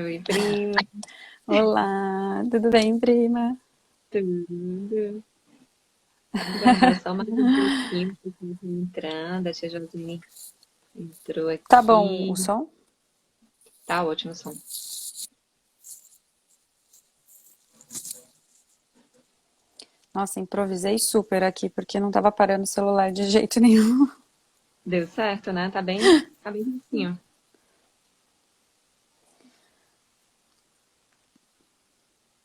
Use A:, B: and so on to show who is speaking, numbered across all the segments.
A: Oi, prima.
B: Olá, tudo bem, prima?
A: Tudo. Aguardar só mais um pouquinho para entrando. A tia Josine entrou
B: Tá bom o
A: aqui.
B: som?
A: Tá ótimo o som.
B: Nossa, improvisei super aqui porque não tava parando o celular de jeito nenhum.
A: Deu certo, né? Tá bem lisinho.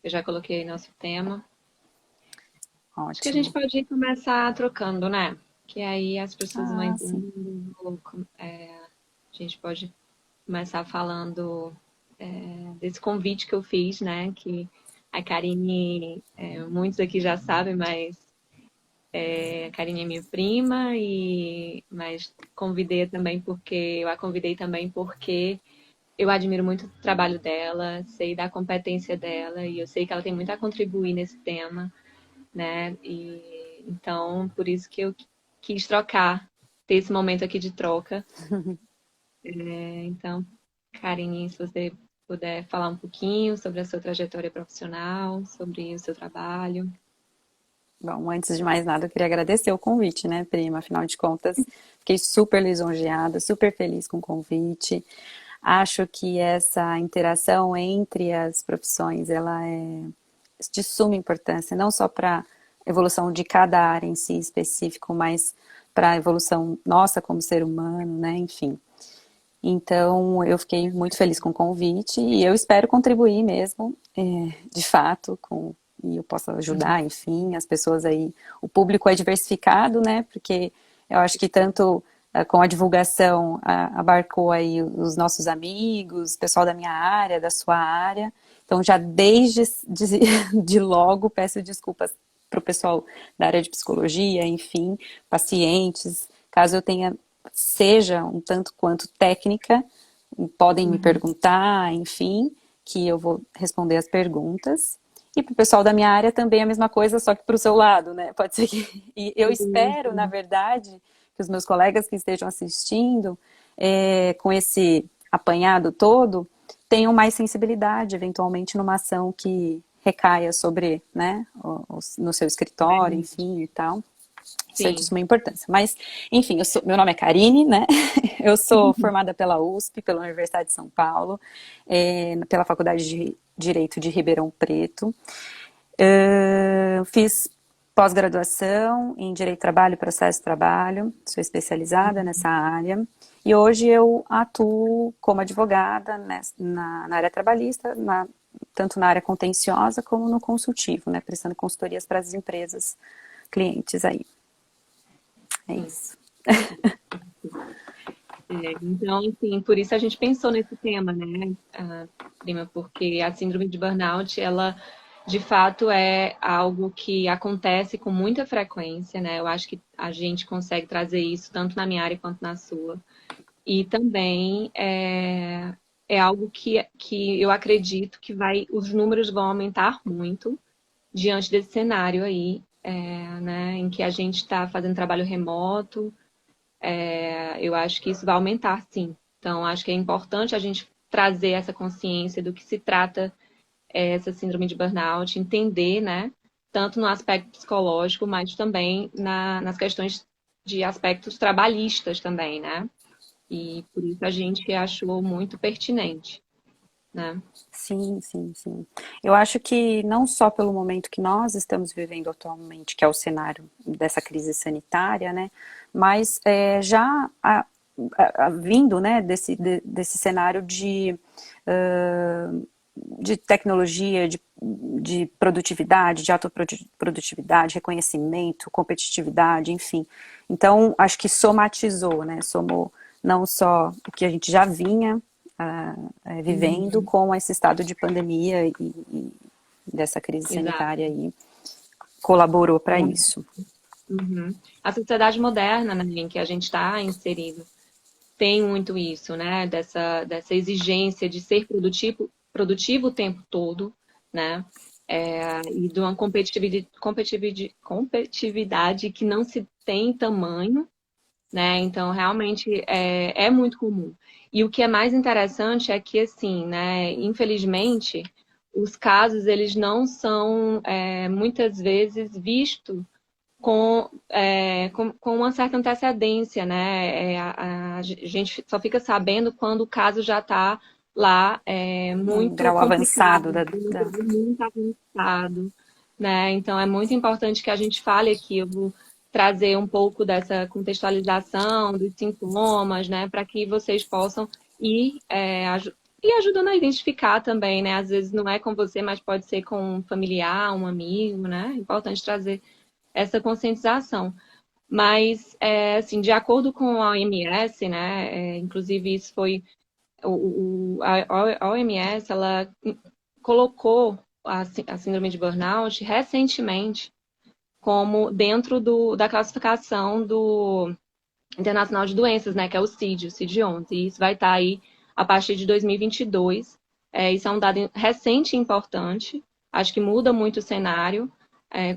A: Eu já coloquei nosso tema. Acho que a gente
B: Ótimo.
A: pode começar trocando, né? Que aí as pessoas vão
B: Ah, sim.
A: entrando. A gente pode começar falando desse convite que eu fiz, né? Que a Karine, muitos aqui já sabem, mas a Karine é minha prima, mas eu a convidei também porque eu admiro muito o trabalho dela, sei da competência dela e eu sei que ela tem muito a contribuir nesse tema, né? E então, por isso que eu quis trocar, ter esse momento aqui de troca. Então, Karine, se você puder falar um pouquinho sobre a sua trajetória profissional, sobre o seu trabalho.
B: Bom, antes de mais nada, eu queria agradecer o convite, né, prima? Afinal de contas, fiquei super lisonjeada, super feliz com o convite. Acho que essa interação entre as profissões, ela é de suma importância, não só para a evolução de cada área em si específico, mas para a evolução nossa como ser humano, né? Enfim. Então, eu fiquei muito feliz com o convite e eu espero contribuir mesmo, de fato, e eu posso ajudar, enfim, as pessoas aí. O público é diversificado, né? Porque eu acho que tanto com a divulgação abarcou aí os nossos amigos, o pessoal da minha área, da sua área. Então, já desde de logo peço desculpas para o pessoal da área de psicologia, enfim, pacientes, caso eu tenha seja um tanto quanto técnica, podem me
A: Uhum.
B: perguntar, enfim, que eu vou responder as perguntas. E para o pessoal da minha área também a mesma coisa, só que para o seu lado, né? Pode ser que. E eu espero, na verdade, que os meus colegas que estejam assistindo, com esse apanhado todo, tenham mais sensibilidade, eventualmente, numa ação que recaia sobre, né, no seu escritório,
A: Verdade.
B: enfim e tal. Isso é de
A: Sim.
B: suma importância. Mas, enfim, meu nome é Karine, né? Eu sou formada pela USP, pela Universidade de São Paulo, pela Faculdade de Direito de Ribeirão Preto. Fiz pós-graduação em Direito do Trabalho e Processo de Trabalho, sou especializada nessa área. E hoje eu atuo como advogada na área trabalhista, tanto na área contenciosa como no consultivo, né? Prestando consultorias para as empresas clientes aí. É isso.
A: Então, assim, por isso a gente pensou nesse tema, né, prima, porque a síndrome de burnout, ela de fato é algo que acontece com muita frequência, né? Eu acho que a gente consegue trazer isso tanto na minha área quanto na sua. E também é algo que eu acredito que os números vão aumentar muito diante desse cenário aí, né, em que a gente está fazendo trabalho remoto. Eu acho que isso vai aumentar, sim. Então, acho que é importante a gente trazer essa consciência do que se trata essa síndrome de burnout, entender, né? Tanto no aspecto psicológico, mas também nas questões de aspectos trabalhistas também, né? E por isso a gente achou muito pertinente, né?
B: Sim, sim, sim. Eu acho que não só pelo momento que nós estamos vivendo atualmente, que é o cenário dessa crise sanitária, né, mas já vindo, né, desse cenário de tecnologia, de produtividade, de autoprodutividade, reconhecimento, competitividade, enfim. Então, acho que somatizou, né, somou não só o que a gente já vinha vivendo
A: Uhum.
B: com esse estado de pandemia e dessa crise
A: Exato.
B: sanitária aí colaborou para isso.
A: Uhum. A sociedade moderna, né, em que a gente está inserido, tem muito isso, né? Dessa exigência de ser produtivo o tempo todo, né? E de uma competitividade que não se tem tamanho, né? Então, realmente é muito comum. E o que é mais interessante é que, assim, né, infelizmente, os casos, eles não são, muitas vezes, vistos com uma certa antecedência, né? A gente só fica sabendo quando o caso já está lá
B: Um
A: muito
B: grau avançado
A: complicado, muito avançado, né? Então é muito importante que a gente fale aqui, eu vou trazer um pouco dessa contextualização dos sintomas, né? Para que vocês possam ir e ajudando a identificar também, né? Às vezes não é com você, mas pode ser com um familiar, um amigo, né? É importante trazer essa conscientização. Mas, assim, de acordo com a OMS, né, inclusive isso foi, a OMS, ela colocou a síndrome de burnout recentemente como dentro da classificação do Internacional de Doenças, né, que é o CID, o CID-11, e isso vai estar aí a partir de 2022. Isso é um dado recente e importante, acho que muda muito o cenário,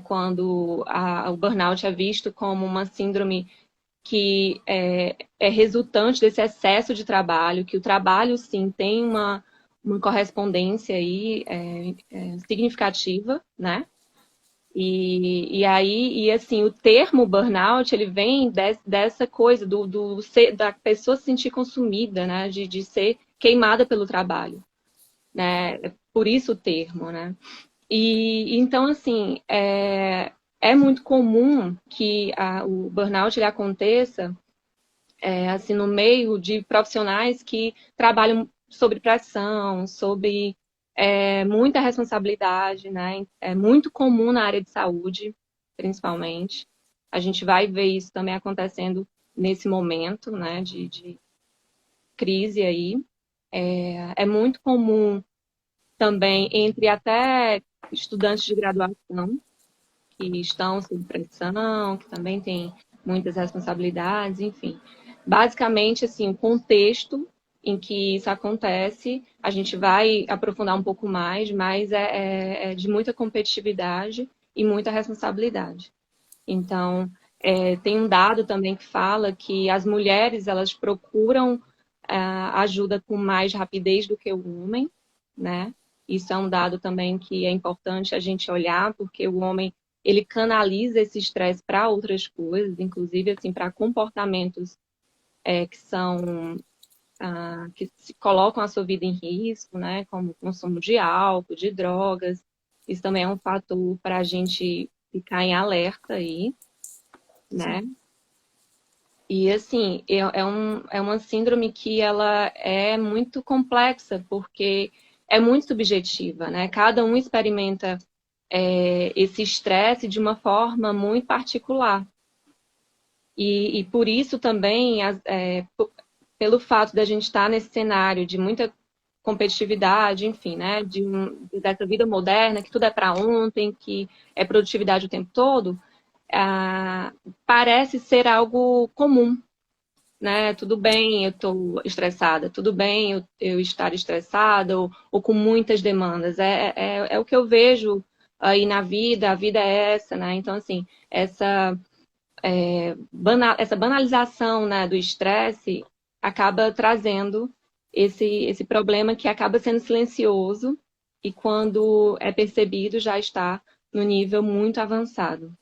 A: quando o burnout é visto como uma síndrome que é resultante desse excesso de trabalho, que o trabalho, sim, tem uma correspondência aí significativa, né? E aí, e assim, o termo burnout, ele vem dessa coisa da pessoa se sentir consumida, né? De ser queimada pelo trabalho, né? Por isso o termo, né? E então, assim, é muito comum que o burnout ele aconteça assim, no meio de profissionais que trabalham sob pressão, sob muita responsabilidade, né? É muito comum na área de saúde, principalmente. A gente vai ver isso também acontecendo nesse momento, né, de crise aí. É muito comum também entre até estudantes de graduação que estão sob pressão, que também têm muitas responsabilidades, enfim. Basicamente, assim, o contexto em que isso acontece, a gente vai aprofundar um pouco mais, mas é de muita competitividade e muita responsabilidade. Então, tem um dado também que fala que as mulheres, elas procuram ajuda com mais rapidez do que o homem, né? Isso é um dado também que é importante a gente olhar, porque o homem, ele canaliza esse estresse para outras coisas, inclusive, assim, para comportamentos que são que se colocam a sua vida em risco, né? Como o consumo de álcool, de drogas. Isso também é um fator para a gente ficar em alerta aí, né?
B: Sim.
A: E assim, é uma síndrome que ela é muito complexa, porque é muito subjetiva, né? Cada um experimenta esse estresse de uma forma muito particular. E por isso também, pelo fato da gente estar nesse cenário de muita competitividade, enfim, né? Dessa vida moderna, que tudo é para ontem, que é produtividade o tempo todo, parece ser algo comum, né? Tudo bem eu estou estressada, tudo bem eu estar estressada ou com muitas demandas. É o que eu vejo aí na vida, a vida é essa, né? Então, assim, essa banalização, né, do estresse acaba trazendo esse problema que acaba sendo silencioso e quando é percebido já está no nível muito avançado.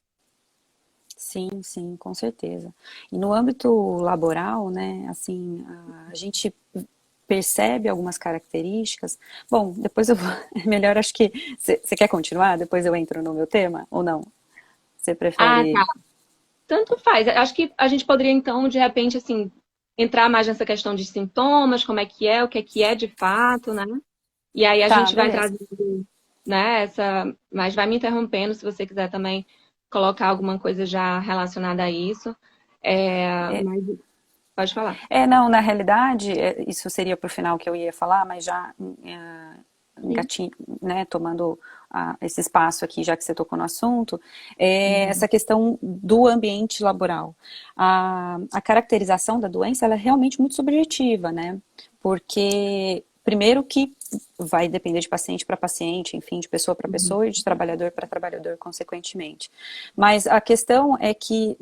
B: Sim, sim, com certeza. E no âmbito laboral, né, assim, a gente percebe algumas características. Bom, depois eu vou. É melhor, acho que. Você quer continuar? Depois eu entro no meu tema? Ou não? Você
A: Ah,
B: prefere.
A: tá. Tanto faz. Acho que a gente poderia, então, de repente, assim, entrar mais nessa questão de sintomas, como o que é de fato, né? E aí a
B: Tá,
A: gente vai
B: beleza.
A: trazendo, né, mas vai me interrompendo se você quiser também colocar alguma coisa já relacionada a isso. Mas pode falar.
B: Não, na realidade, isso seria para o final que eu ia falar, mas já
A: Sim.
B: né, tomando esse espaço aqui, já que você tocou no assunto,
A: Uhum.
B: essa questão do ambiente laboral. A caracterização da doença ela é realmente muito subjetiva, né? Porque, primeiro que vai depender de paciente para paciente, enfim, de pessoa para
A: Uhum.
B: pessoa e de trabalhador para trabalhador, consequentemente. Mas a questão é que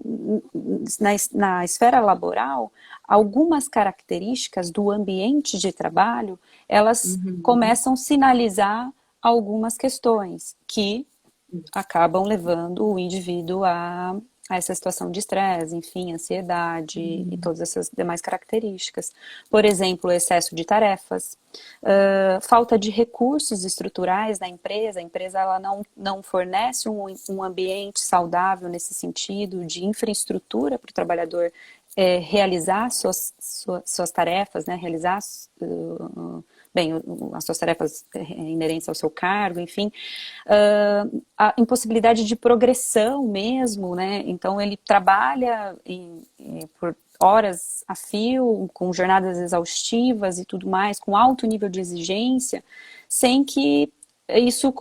B: na esfera laboral, algumas características do ambiente de trabalho, elas
A: Uhum.
B: começam a sinalizar algumas questões que acabam levando o indivíduo a essa situação de estresse, enfim, ansiedade e
A: Uhum.
B: todas essas demais características. Por exemplo, excesso de tarefas, falta de recursos estruturais da empresa, a empresa ela não fornece um ambiente saudável nesse sentido, de infraestrutura para o trabalhador realizar suas tarefas, né, realizar bem, as suas tarefas inerentes ao seu cargo, enfim, a impossibilidade de progressão mesmo, né? Então ele trabalha por horas a fio, com jornadas exaustivas e tudo mais, com alto nível de exigência, sem que isso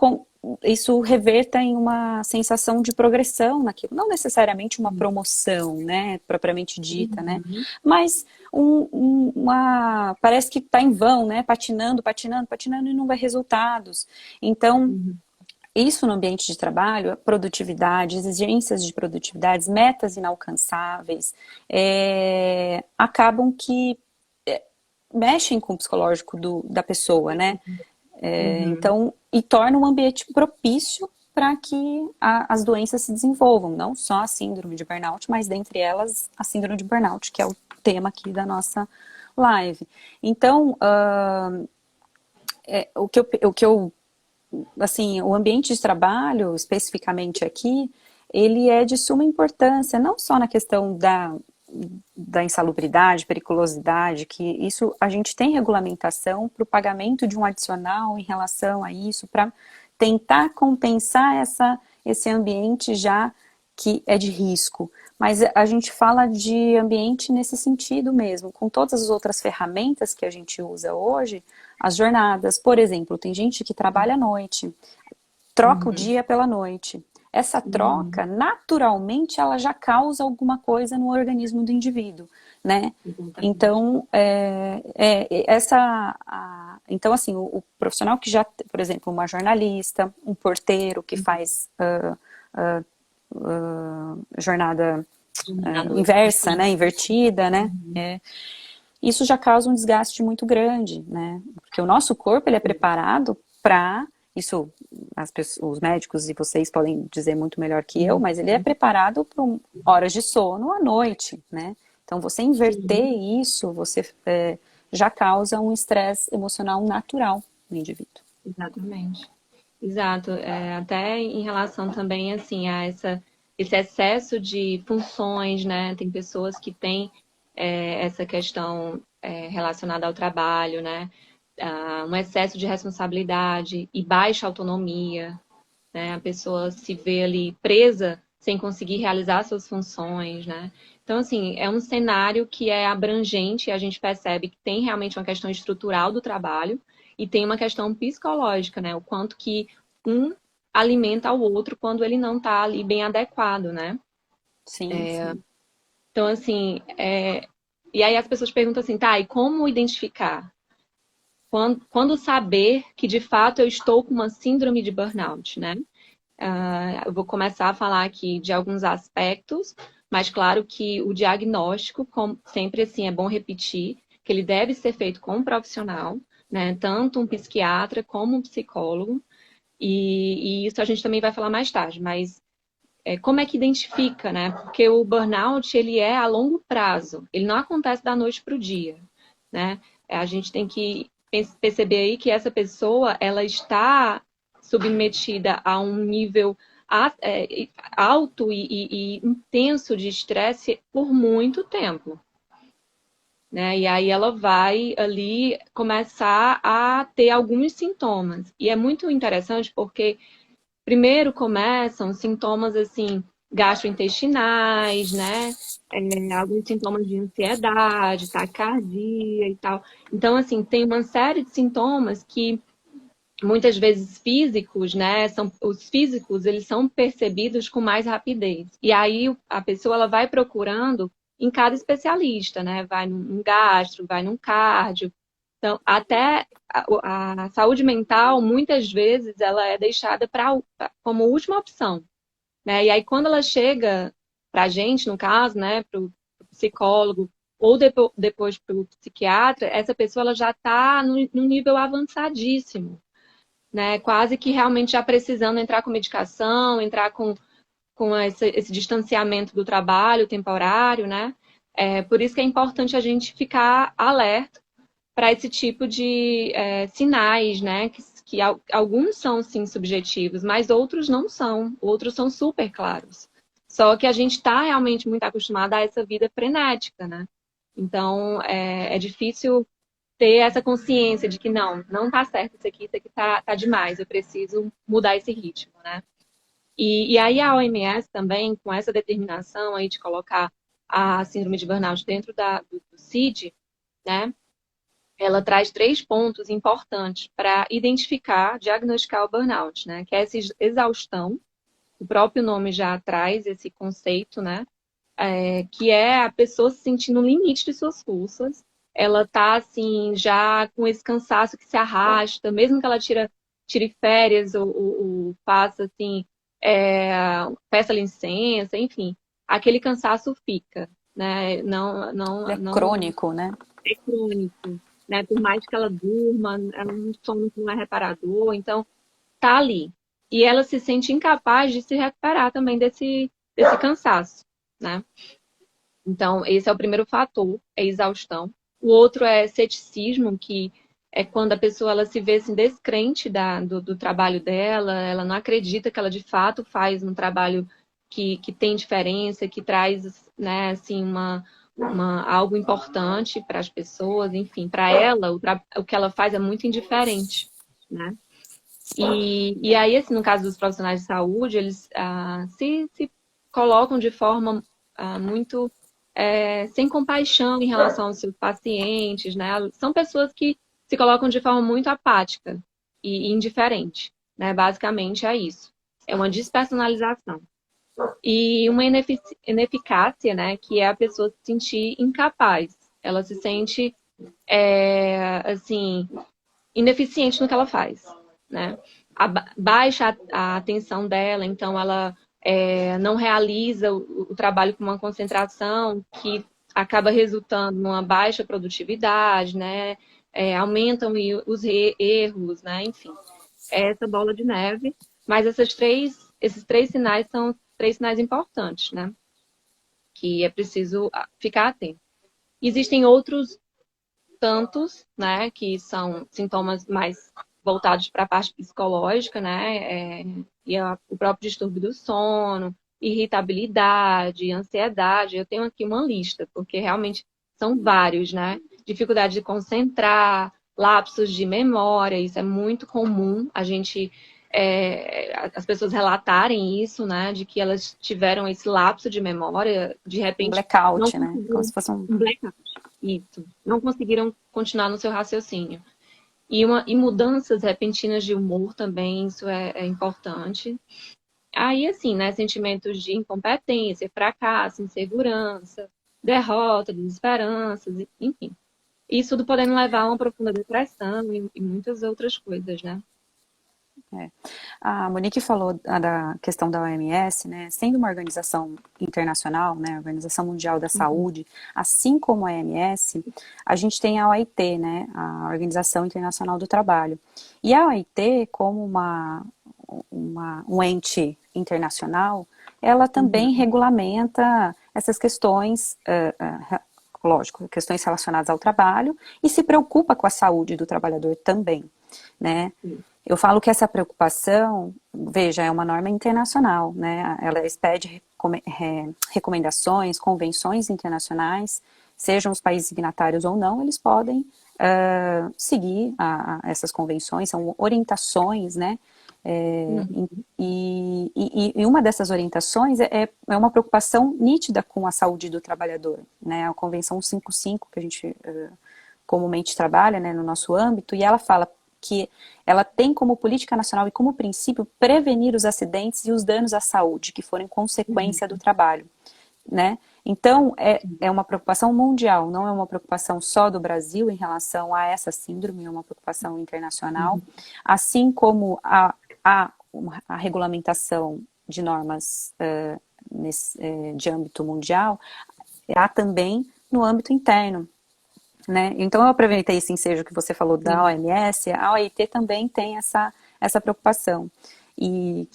B: isso reverta em uma sensação de progressão naquilo, não necessariamente uma promoção, né, propriamente dita, né,
A: Uhum.
B: mas parece que está em vão, né, patinando, patinando, patinando e não vai resultados. Então,
A: Uhum.
B: isso no ambiente de trabalho, produtividade, exigências de produtividades, metas inalcançáveis, acabam que mexem com o psicológico da pessoa, né?
A: Uhum.
B: Então, e torna um ambiente propício para que as doenças se desenvolvam, não só a síndrome de burnout, mas dentre elas a síndrome de burnout, que é o tema aqui da nossa live. Então, o que eu assim, o ambiente de trabalho, especificamente aqui, ele é de suma importância, não só na questão da insalubridade, periculosidade, que isso a gente tem regulamentação para o pagamento de um adicional em relação a isso, para tentar compensar esse ambiente já que é de risco. Mas a gente fala de ambiente nesse sentido mesmo, com todas as outras ferramentas que a gente usa hoje, as jornadas, por exemplo, tem gente que trabalha à noite, troca o
A: Uhum.
B: dia pela noite. Essa
A: Uhum.
B: troca, naturalmente, ela já causa alguma coisa no organismo do indivíduo, né?
A: Exatamente.
B: Então, então assim, o profissional que já, por exemplo, uma jornalista, um porteiro que faz jornada
A: Jornada
B: inversa,
A: noturna.
B: né, invertida, né?
A: Uhum.
B: Isso já causa um desgaste muito grande, né? Porque o nosso corpo ele é preparado para isso, os médicos e vocês podem dizer muito melhor que eu,
A: Uhum.
B: mas ele é preparado para horas de sono à noite, né? Então você inverter
A: Sim,
B: isso, você já causa um estresse emocional natural no indivíduo.
A: exatamente. Exato. Até em relação também assim a esse excesso de funções, né? Tem pessoas que têm essa questão relacionada ao trabalho, né? Um excesso de responsabilidade e baixa autonomia, né? A pessoa se vê ali presa sem conseguir realizar suas funções, né? Então, assim, é um cenário que é abrangente e a gente percebe que tem realmente uma questão estrutural do trabalho e tem uma questão psicológica, né? O quanto que um alimenta ao outro quando ele não está ali bem adequado, né?
B: Sim, sim.
A: Então, assim, e aí as pessoas perguntam assim, tá, e como identificar? Quando saber que de fato eu estou com uma síndrome de burnout, né? Eu vou começar a falar aqui de alguns aspectos, mas claro que o diagnóstico, como sempre assim, é bom repetir, que ele deve ser feito com um profissional, né? Tanto um psiquiatra como um psicólogo, e isso a gente também vai falar mais tarde, mas como é que identifica, né? Porque o burnout, ele é a longo prazo, ele não acontece da noite para o dia, né? A gente tem que perceber aí que essa pessoa, ela está submetida a um nível alto e intenso de estresse por muito tempo, né? E aí ela vai ali começar a ter alguns sintomas. E é muito interessante porque primeiro começam sintomas assim gastrointestinais, né? Alguns sintomas de ansiedade, taquicardia e tal. Então, assim, tem uma série de sintomas que muitas vezes físicos, né? Os físicos, eles são percebidos com mais rapidez. E aí a pessoa ela vai procurando em cada especialista, né? Vai num gastro, vai num cardio. Então, até a saúde mental, muitas vezes, ela é deixada como última opção, né? E aí, quando ela chega para a gente, no caso, né, para o psicólogo, ou depois para o psiquiatra, essa pessoa ela já está num nível avançadíssimo, né? Quase que realmente já precisando entrar com medicação, entrar com esse distanciamento do trabalho temporário, né? Por isso que é importante a gente ficar alerta para esse tipo de sinais, né? Que alguns são, sim, subjetivos, mas outros não são. Outros são super claros. Só que a gente está realmente muito acostumado a essa vida frenética, né? Então, é difícil ter essa consciência de que não tá certo isso aqui tá demais, eu preciso mudar esse ritmo, né? E aí a OMS também, com essa determinação aí de colocar a síndrome de burnout dentro do CID, né? Ela traz 3 pontos importantes para identificar, diagnosticar o burnout, né? Que é essa exaustão, o próprio nome já traz esse conceito, né? Que é a pessoa se sentindo no limite de suas forças. Ela tá, assim, já com esse cansaço que se arrasta, mesmo que ela tire férias ou faça, assim, peça licença, enfim, aquele cansaço fica, né?
B: Ele é crônico, né?
A: É crônico, né? Por mais que ela durma, ela um sono que não é reparador, então tá ali. E ela se sente incapaz de se recuperar também desse cansaço, né? Então, esse é o primeiro fator, é exaustão. O outro é ceticismo, que é quando a pessoa ela se vê assim, descrente do trabalho dela, ela não acredita que ela de fato faz um trabalho que tem diferença, que traz, né, assim, algo importante para as pessoas, enfim, para ela, o que ela faz é muito indiferente, né? E aí, assim, no caso dos profissionais de saúde, eles se colocam de forma muito sem compaixão em relação aos seus pacientes, né? São pessoas que se colocam de forma muito apática e indiferente, né? Basicamente é isso. É uma despersonalização. E uma ineficácia, né? Que é a pessoa se sentir incapaz. Ela se sente, assim, ineficiente no que ela faz, né? Baixa a atenção dela, então ela não realiza o trabalho com uma concentração que acaba resultando numa baixa produtividade, né? Aumentam os erros, né? Enfim, é essa bola de neve. Mas esses 3 sinais são 3 sinais importantes, né? Que é preciso ficar atento. Existem outros tantos, né, que são sintomas mais voltados para a parte psicológica, né, o próprio distúrbio do sono, irritabilidade, ansiedade. Eu tenho aqui uma lista, porque realmente são vários, né? Dificuldade de concentrar, lapsos de memória, isso é muito comum. As pessoas relatarem isso, né, de que elas tiveram esse lapso de memória, de
B: Um
A: repente não
B: blackout, né? Como
A: conseguiram
B: se fosse um...
A: um blackout. Isso. Não conseguiram continuar no seu raciocínio. E mudanças repentinas de humor também, isso é importante. Aí, assim, né, sentimentos de incompetência, fracasso, insegurança, derrota, desesperanças, enfim. Isso tudo podendo levar a uma profunda depressão e muitas outras coisas, né?
B: A Monique falou da questão da OMS, né? Sendo uma organização internacional, né? Organização Mundial da Saúde, assim como a OMS, a gente tem a OIT, né? A Organização Internacional do Trabalho. E a OIT, como um ente internacional, ela também regulamenta essas questões, lógico, questões relacionadas ao trabalho e se preocupa com a saúde do trabalhador também, né? Eu falo que essa preocupação, veja, é uma norma internacional, né? Ela expede recomendações, convenções internacionais, sejam os países signatários ou não, eles podem seguir essas convenções, são orientações, né? E uma dessas orientações é uma preocupação nítida com a saúde do trabalhador, né? A Convenção 55, que a gente comumente trabalha, né, no nosso âmbito, e ela fala que ela tem como política nacional e como princípio prevenir os acidentes e os danos à saúde que forem consequência do trabalho, né? Então, é uma preocupação mundial, não é uma preocupação só do Brasil em relação a essa síndrome, é uma preocupação internacional, assim como a regulamentação de normas de âmbito mundial, há também no âmbito interno. Né? Então, eu aproveitei esse ensejo que você falou da
A: Sim,
B: OMS, a OIT também tem essa preocupação, e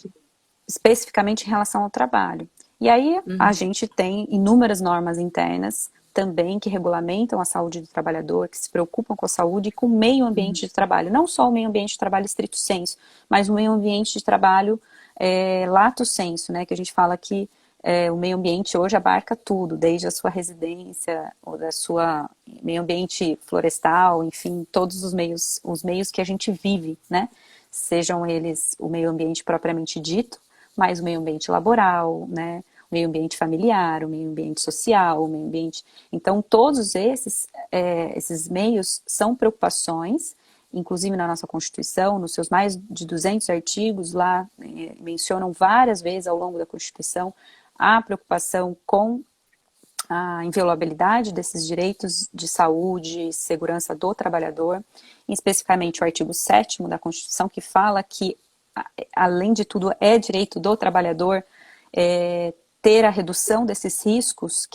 B: especificamente em relação ao trabalho. E aí, a
A: uhum,
B: gente tem inúmeras normas internas também que regulamentam a saúde do trabalhador, que se preocupam com a saúde e com o meio
A: uhum,
B: ambiente de trabalho. Não só o meio ambiente de trabalho estrito sensu, mas o meio ambiente de trabalho lato sensu, né? Que a gente fala que o meio ambiente hoje abarca tudo, desde a sua residência, ou da sua meio ambiente florestal, enfim, todos os meios que a gente vive, né? Sejam eles o meio ambiente propriamente dito, mas o meio ambiente laboral, né? O meio ambiente familiar, o meio ambiente social, o meio ambiente... Então, todos esses meios são preocupações, inclusive na nossa Constituição, nos seus mais de 200 artigos, lá mencionam várias vezes ao longo da Constituição a preocupação com a inviolabilidade desses direitos de saúde e segurança do trabalhador, especificamente o artigo 7º da Constituição, que fala que, além de tudo, é direito do trabalhador ter a redução desses riscos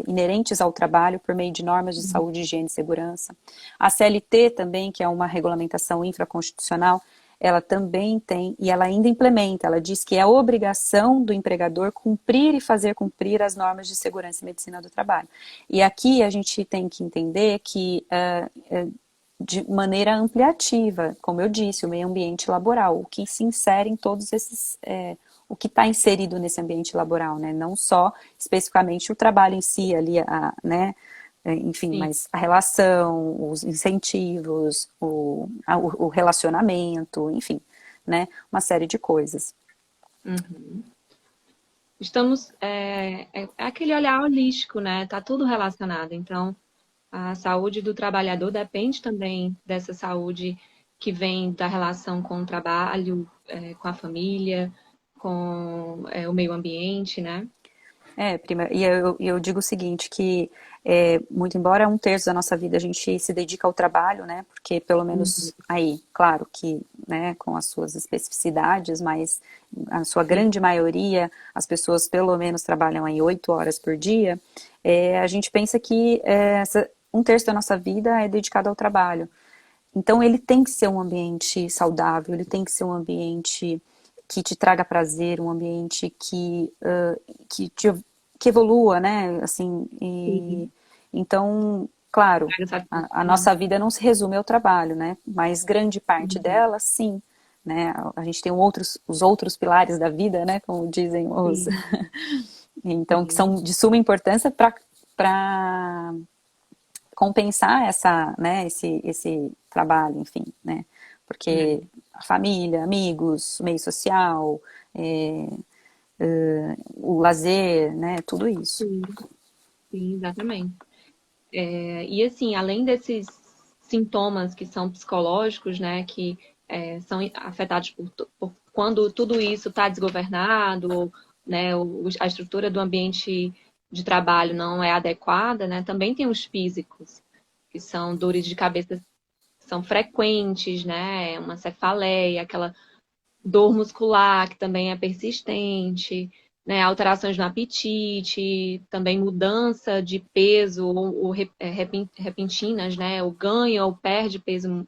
B: inerentes ao trabalho por meio de normas de saúde, higiene e segurança. A CLT também, que é uma regulamentação infraconstitucional, ela também tem, e ela ainda implementa, ela diz que é obrigação do empregador cumprir e fazer cumprir as normas de segurança e medicina do trabalho. E aqui a gente tem que entender que, de maneira ampliativa, como eu disse, o meio ambiente laboral, o que se insere em todos esses... o que está inserido nesse ambiente laboral, né? Não só especificamente o trabalho em si, ali, né? Enfim,
A: sim.
B: mas a relação, os incentivos, o relacionamento, enfim, né? Uma série de coisas.
A: Uhum. Estamos, é aquele olhar holístico, né? Tá tudo relacionado. Então, a saúde do trabalhador depende também dessa saúde que vem da relação com o trabalho, com a família, com o meio ambiente, né?
B: Prima, e eu digo o seguinte, que muito embora 1/3 da nossa vida a gente se dedica ao trabalho, né, porque pelo
A: Uhum.
B: menos aí, claro que, né, com as suas especificidades, mas a sua
A: Sim,
B: grande maioria, as pessoas pelo menos trabalham aí 8 horas por dia, a gente pensa que 1/3 da nossa vida é dedicado ao trabalho. Então ele tem que ser um ambiente saudável, ele tem que ser um ambiente que te traga prazer, um ambiente que evolua, né? Assim,
A: sim.
B: então, claro,
A: Traga
B: a
A: satisfação.
B: nossa vida não se resume ao trabalho, né? Mas grande parte
A: Uhum.
B: dela, sim. Né? A gente tem os outros pilares da vida, né? Como dizem os...
A: Sim,
B: Então, que
A: sim.
B: são de suma importância para compensar esse trabalho, enfim, né? Porque
A: É.
B: a família, amigos, meio social, o lazer, né? Tudo isso.
A: Sim, sim, exatamente. E assim, além desses sintomas que são psicológicos, né, que são afetados por quando tudo isso está desgovernado, ou, né, a estrutura do ambiente de trabalho não é adequada, né, também tem os físicos, que são dores de cabeça que são frequentes, né, uma cefaleia, aquela dor muscular, que também é persistente, né? Alterações no apetite, também mudança de peso ou repentinas, né? Ou ganha ou perde peso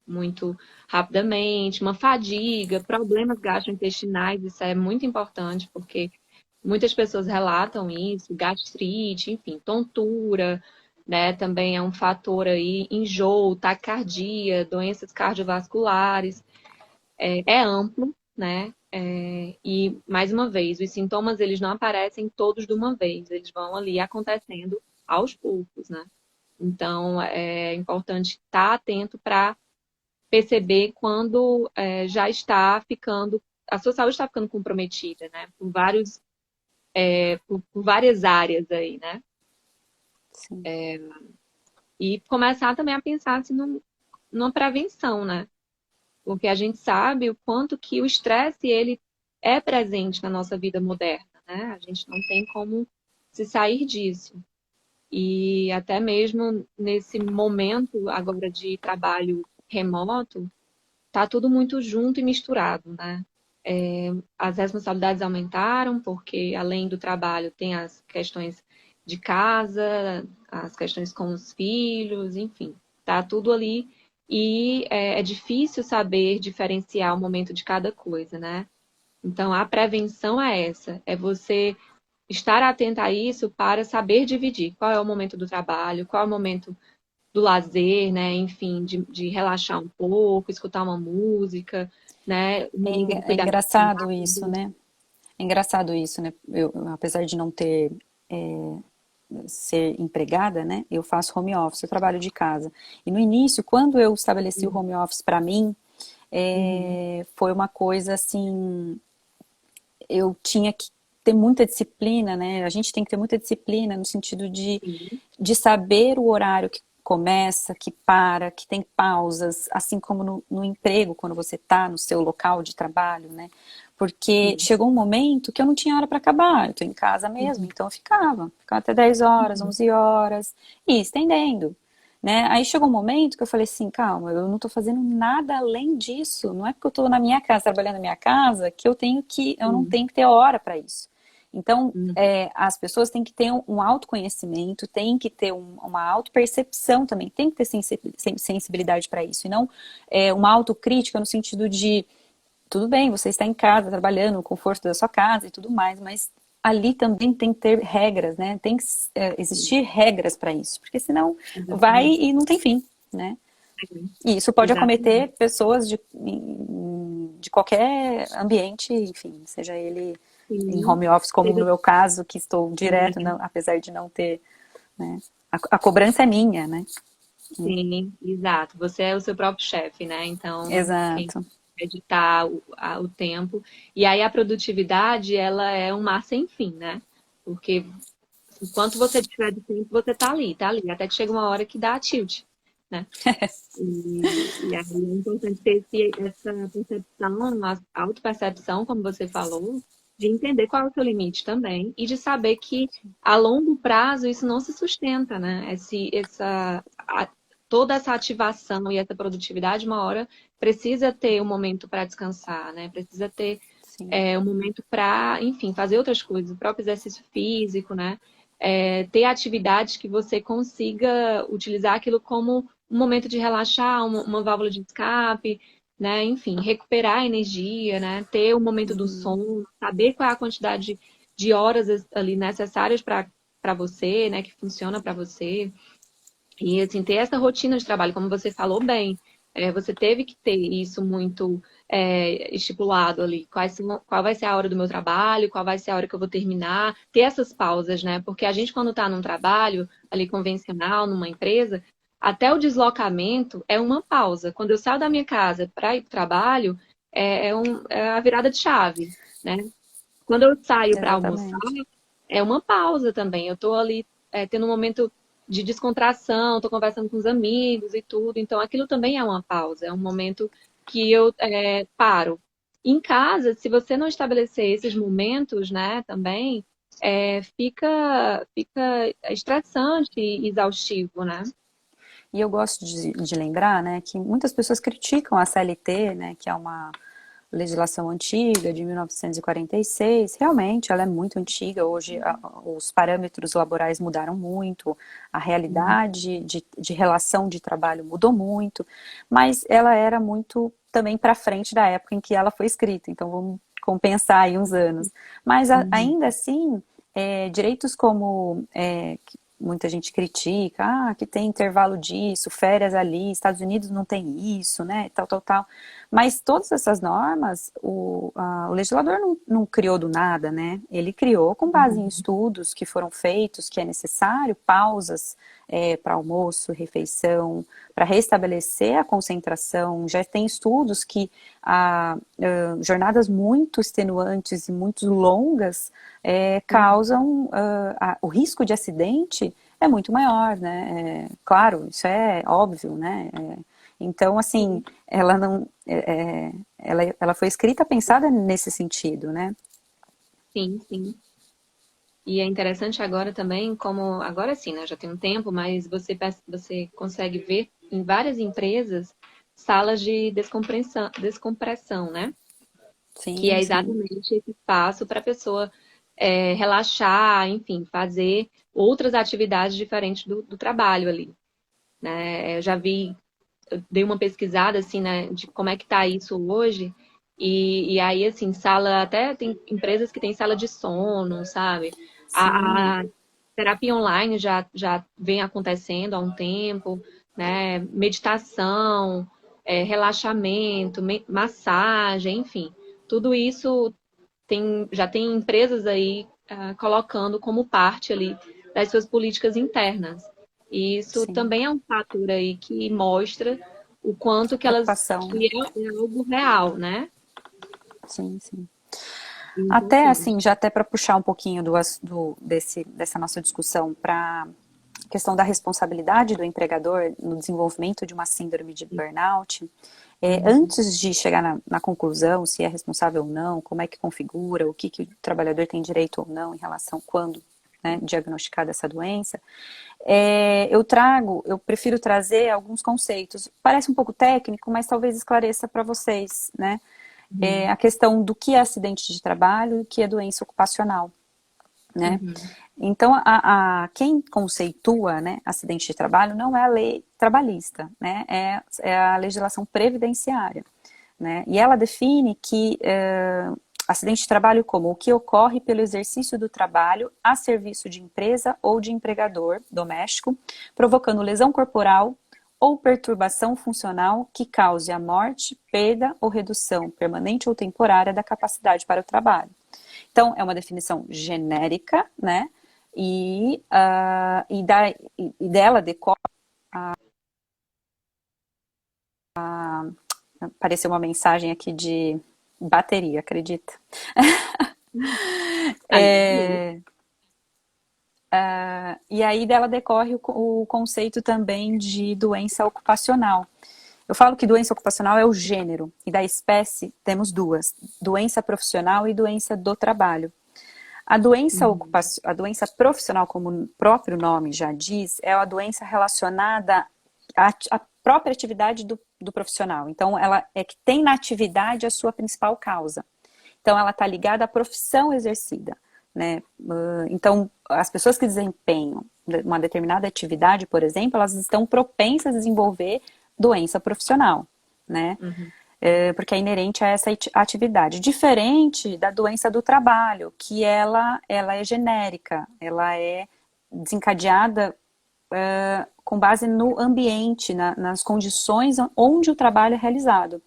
A: muito rapidamente, uma fadiga, problemas gastrointestinais, isso é muito importante, porque muitas pessoas relatam isso, gastrite, enfim, tontura, né? Também é um fator aí, enjoo, taquicardia, doenças cardiovasculares é amplo, né? E, mais uma vez, os sintomas eles não aparecem todos de uma vez, eles vão ali acontecendo aos poucos, né? Então, é importante estar atento para perceber quando já está ficando, a sua saúde está ficando comprometida, né? Por várias áreas aí, né?
B: Sim.
A: E começar também a pensar assim, numa prevenção, né? Porque a gente sabe o quanto que o estresse ele é presente na nossa vida moderna, né? A gente não tem como se sair disso. E até mesmo nesse momento agora de trabalho remoto, tá tudo muito junto e misturado, né? As responsabilidades aumentaram, porque além do trabalho tem as questões de casa, as questões com os filhos, enfim, tá tudo ali. E é difícil saber diferenciar o momento de cada coisa, né? Então, a prevenção é essa, é você estar atento a isso para saber dividir qual é o momento do trabalho, qual é o momento do lazer, né? Enfim, de relaxar um pouco, escutar uma música, né? O momento de
B: É
A: cuidar da
B: engraçado isso,
A: casa.
B: né? É engraçado isso, né? Eu, apesar de não ter ser empregada, né? Eu faço home office, eu trabalho de casa. E no início, quando eu estabeleci o home office para mim,
A: Uhum.
B: foi uma coisa assim, eu tinha que ter muita disciplina, né? A gente tem que ter muita disciplina no sentido
A: Sim.
B: de saber o horário que começa, que para, que tem pausas, assim como no emprego, quando você está no seu local de trabalho, né? Porque
A: Sim.
B: chegou um momento que eu não tinha hora para acabar, eu estou em casa mesmo,
A: Uhum.
B: então eu ficava até 10 horas,
A: Uhum.
B: 11 horas, e estendendo. Né? Aí chegou um momento que eu falei assim, calma, eu não estou fazendo nada além disso. Não é porque eu estou na minha casa, trabalhando na minha casa, que eu não
A: Sim.
B: tenho que ter hora para isso. Então,
A: Uhum.
B: as pessoas têm que ter um autoconhecimento, têm que ter uma autopercepção também, tem que ter sensibilidade para isso, e não uma autocrítica no sentido de, tudo bem, você está em casa, trabalhando, no conforto da sua casa e tudo mais, mas ali também tem que ter regras, né? Tem que
A: Sim.
B: existir regras para isso, porque senão vai
A: Exatamente.
B: e não tem fim, né? E isso pode
A: Exatamente.
B: acometer pessoas de qualquer ambiente, enfim, seja ele em
A: Sim.
B: home office, como no
A: Seja-
B: meu caso, que estou direto,
A: é,
B: não, apesar de não ter, né? A cobrança é minha, né?
A: sim, exato. Você é o seu próprio chefe, né? Então, quem
B: Exato.
A: editar o tempo. E aí a produtividade, ela é um mar sem fim, né? Porque enquanto você tiver de tempo, você tá ali, até que chega uma hora que dá tilt, né? E aí é importante ter essa percepção, a autopercepção, como você falou, de entender qual é o seu limite também e de saber que a longo prazo isso não se sustenta, né? Toda essa ativação e essa produtividade, uma hora precisa ter um momento para descansar, né? Precisa ter
B: Sim.
A: um momento para, enfim, fazer outras coisas, o próprio exercício físico, né? Ter atividades que você consiga utilizar aquilo como um momento de relaxar, uma válvula de escape, né? Enfim, recuperar a energia, né? Ter o momento do sono, saber qual é a quantidade de horas ali necessárias para você, né? Que funciona para você. E assim, ter essa rotina de trabalho, como você falou bem, você teve que ter isso muito estipulado ali. Qual vai ser a hora do meu trabalho, qual vai ser a hora que eu vou terminar, ter essas pausas, né? Porque a gente, quando está num trabalho ali convencional, numa empresa, até o deslocamento é uma pausa. Quando eu saio da minha casa para ir para o trabalho, é a virada de chave, né? Quando eu saio para almoçar,
B: Exatamente.
A: é uma pausa também. Eu estou ali tendo um momento de descontração, estou conversando com os amigos e tudo. Então, aquilo também é uma pausa, é um momento que eu paro. Em casa, se você não estabelecer esses momentos, né, também, fica estressante e exaustivo, né?
B: E eu gosto de lembrar, né, que muitas pessoas criticam a CLT, né, que é uma legislação antiga, de 1946. Realmente, ela é muito antiga. Hoje, os parâmetros laborais mudaram muito, a realidade de relação de trabalho mudou muito, mas ela era muito também para frente da época em que ela foi escrita. Então, vamos compensar aí uns anos. Mas,
A: Uhum.
B: ainda assim, direitos como que muita gente critica, que tem intervalo disso, férias ali, Estados Unidos não tem isso, né, tal, tal, tal. Mas todas essas normas, o legislador não criou do nada, né? Ele criou com base em
A: Uhum.
B: estudos que foram feitos, que é necessário, pausas para almoço, refeição, para restabelecer a concentração. Já tem estudos que jornadas muito extenuantes e muito longas causam o risco de acidente é muito maior, né? Claro, isso é óbvio, né? Então, assim,
A: Sim,
B: ela não, ela foi escrita pensada nesse sentido, né?
A: sim, sim. E é interessante agora também, como agora sim, né, já tem um tempo, mas você consegue ver em várias empresas salas de descompressão, né? Que
B: Sim,
A: é
B: sim,
A: exatamente esse espaço para a pessoa relaxar, enfim, fazer outras atividades diferentes do trabalho ali, né? Eu já vi, eu dei uma pesquisada assim, né, de como é que tá isso hoje. E aí, assim, sala, até tem empresas que têm sala de sono, sabe?
B: sim,
A: A terapia online já vem acontecendo há um tempo, né? Meditação, relaxamento, massagem, enfim. Tudo isso já tem empresas aí colocando como parte ali das suas políticas internas. E isso
B: sim.
A: também é um fator aí que mostra o quanto que elas
B: Preocupação, né?
A: que é algo real, né?
B: Sim, sim. Até
A: Importante.
B: assim, já até para puxar um pouquinho dessa nossa discussão para a questão da responsabilidade do empregador no desenvolvimento de uma síndrome de burnout,
A: Uhum.
B: antes de chegar na conclusão se é responsável ou não, como é que configura, o que o trabalhador tem direito ou não em relação quando, né, diagnosticada essa doença, eu prefiro trazer alguns conceitos. Parece um pouco técnico, mas talvez esclareça para vocês, né?
A: Uhum.
B: A questão do que é acidente de trabalho e o que é doença ocupacional, né?
A: Uhum.
B: Então, quem conceitua, né, acidente de trabalho não é a lei trabalhista, né? É a legislação previdenciária, né? E ela define que acidente de trabalho como o que ocorre pelo exercício do trabalho a serviço de empresa ou de empregador doméstico, provocando lesão corporal ou perturbação funcional que cause a morte, perda ou redução permanente ou temporária da capacidade para o trabalho. Então, é uma definição genérica, né? E dela decorre. Apareceu uma mensagem aqui de bateria, acredita?
A: Ah, beleza.
B: É, e aí dela decorre o conceito também de doença ocupacional. Eu falo que doença ocupacional é o gênero, e da espécie temos duas: doença profissional e doença do trabalho.
A: Uhum.
B: A doença profissional, como o próprio nome já diz, é a doença relacionada à própria atividade do profissional. Então, ela é que tem na atividade a sua principal causa. Então, ela está ligada à profissão exercida, né? Então, as pessoas que desempenham uma determinada atividade, por exemplo, elas estão propensas a desenvolver doença profissional, né?
A: Uhum.
B: Porque é inerente a essa atividade. Diferente da doença do trabalho, que ela é genérica, ela é desencadeada com base no ambiente, nas condições onde o trabalho é realizado.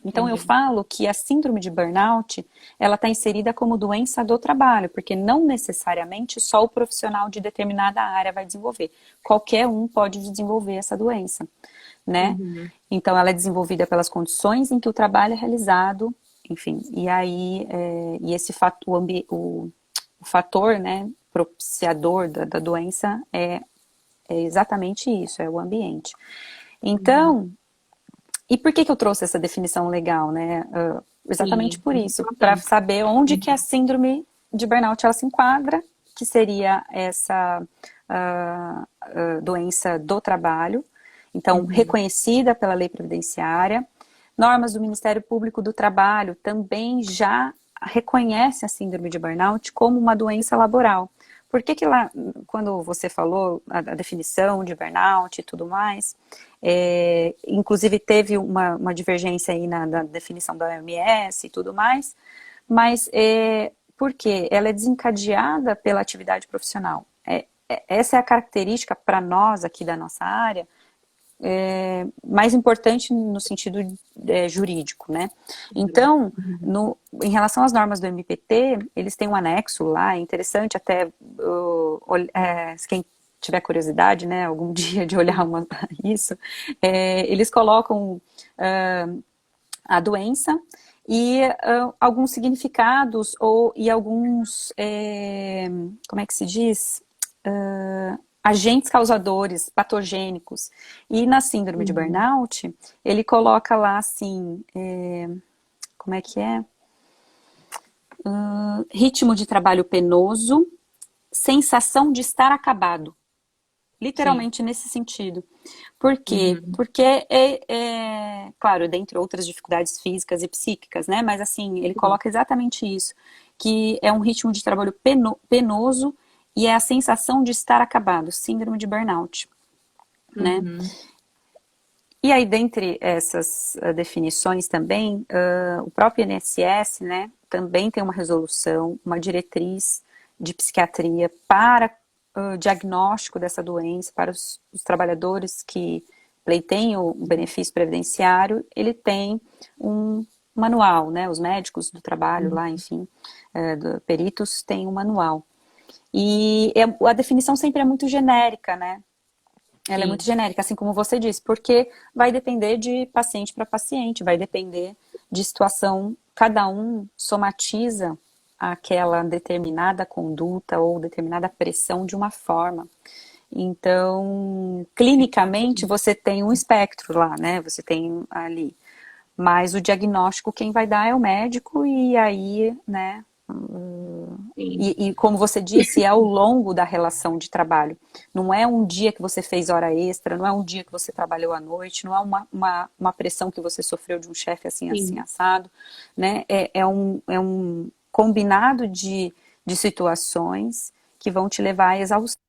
B: Então eu
A: Entendi.
B: falo que a síndrome de burnout, ela está inserida como doença do trabalho, porque não necessariamente só o profissional de determinada área vai desenvolver. Qualquer um pode desenvolver essa doença, né?
A: Uhum.
B: Então ela é desenvolvida pelas condições em que o trabalho é realizado, enfim, e aí e esse fator, o fator, né, propiciador da doença é exatamente isso, é o ambiente.
A: Uhum.
B: Então, e por que eu trouxe essa definição legal, né? Exatamente
A: Sim,
B: por
A: muito
B: isso, para
A: importante.
B: saber onde que a
A: Uhum.
B: síndrome de burnout ela se enquadra, que seria essa doença do trabalho, então
A: Uhum.
B: reconhecida pela lei previdenciária. Normas do Ministério Público do Trabalho também já reconhecem a síndrome de burnout como uma doença laboral. Por que que lá, quando você falou a definição de burnout e tudo mais, inclusive teve uma divergência aí na definição da OMS e tudo mais, mas por quê? Ela é desencadeada pela atividade profissional. Essa é a característica para nós aqui da nossa área, mais importante no sentido jurídico, né? Então,
A: Uhum.
B: em relação às normas do MPT, eles têm um anexo lá, é interessante até quem tiver curiosidade, né, algum dia de olhar isso, eles colocam a doença e alguns significados e alguns, como é que se diz? Agentes causadores patogênicos. E na síndrome de
A: Uhum.
B: burnout, ele coloca lá assim, como é que é? Ritmo de trabalho penoso, sensação de estar acabado.
A: Sim.
B: Literalmente nesse sentido. Por quê?
A: Uhum.
B: Porque claro, dentre outras dificuldades físicas e psíquicas, né? Mas assim, ele
A: Sim.
B: coloca exatamente isso, que é um ritmo de trabalho penoso e é a sensação de estar acabado, síndrome de burnout, né?
A: Uhum.
B: E aí, dentre essas definições também, o próprio INSS, né, também tem uma resolução, uma diretriz de psiquiatria para diagnóstico dessa doença, para os trabalhadores que pleiteiam o benefício previdenciário, ele tem um manual, né, os médicos do trabalho
A: Uhum.
B: lá, enfim, peritos têm um manual. E a definição sempre é muito genérica, né? Ela é muito
A: Sim.
B: genérica, assim como você disse, porque vai depender de paciente para paciente, vai depender de situação, cada um somatiza aquela determinada conduta ou determinada pressão de uma forma. Então, clinicamente,
A: Exatamente.
B: você tem um espectro lá, né? Você tem ali. Mas o diagnóstico quem vai dar é o médico e aí, né?
A: Sim.
B: E como você disse, é ao longo da relação de trabalho. Não é um dia que você fez hora extra, não é um dia que você trabalhou à noite, não é uma pressão que você sofreu de um chefe assim, assim,
A: Sim.
B: assado. Né? É um combinado de situações que vão te levar à exaustão.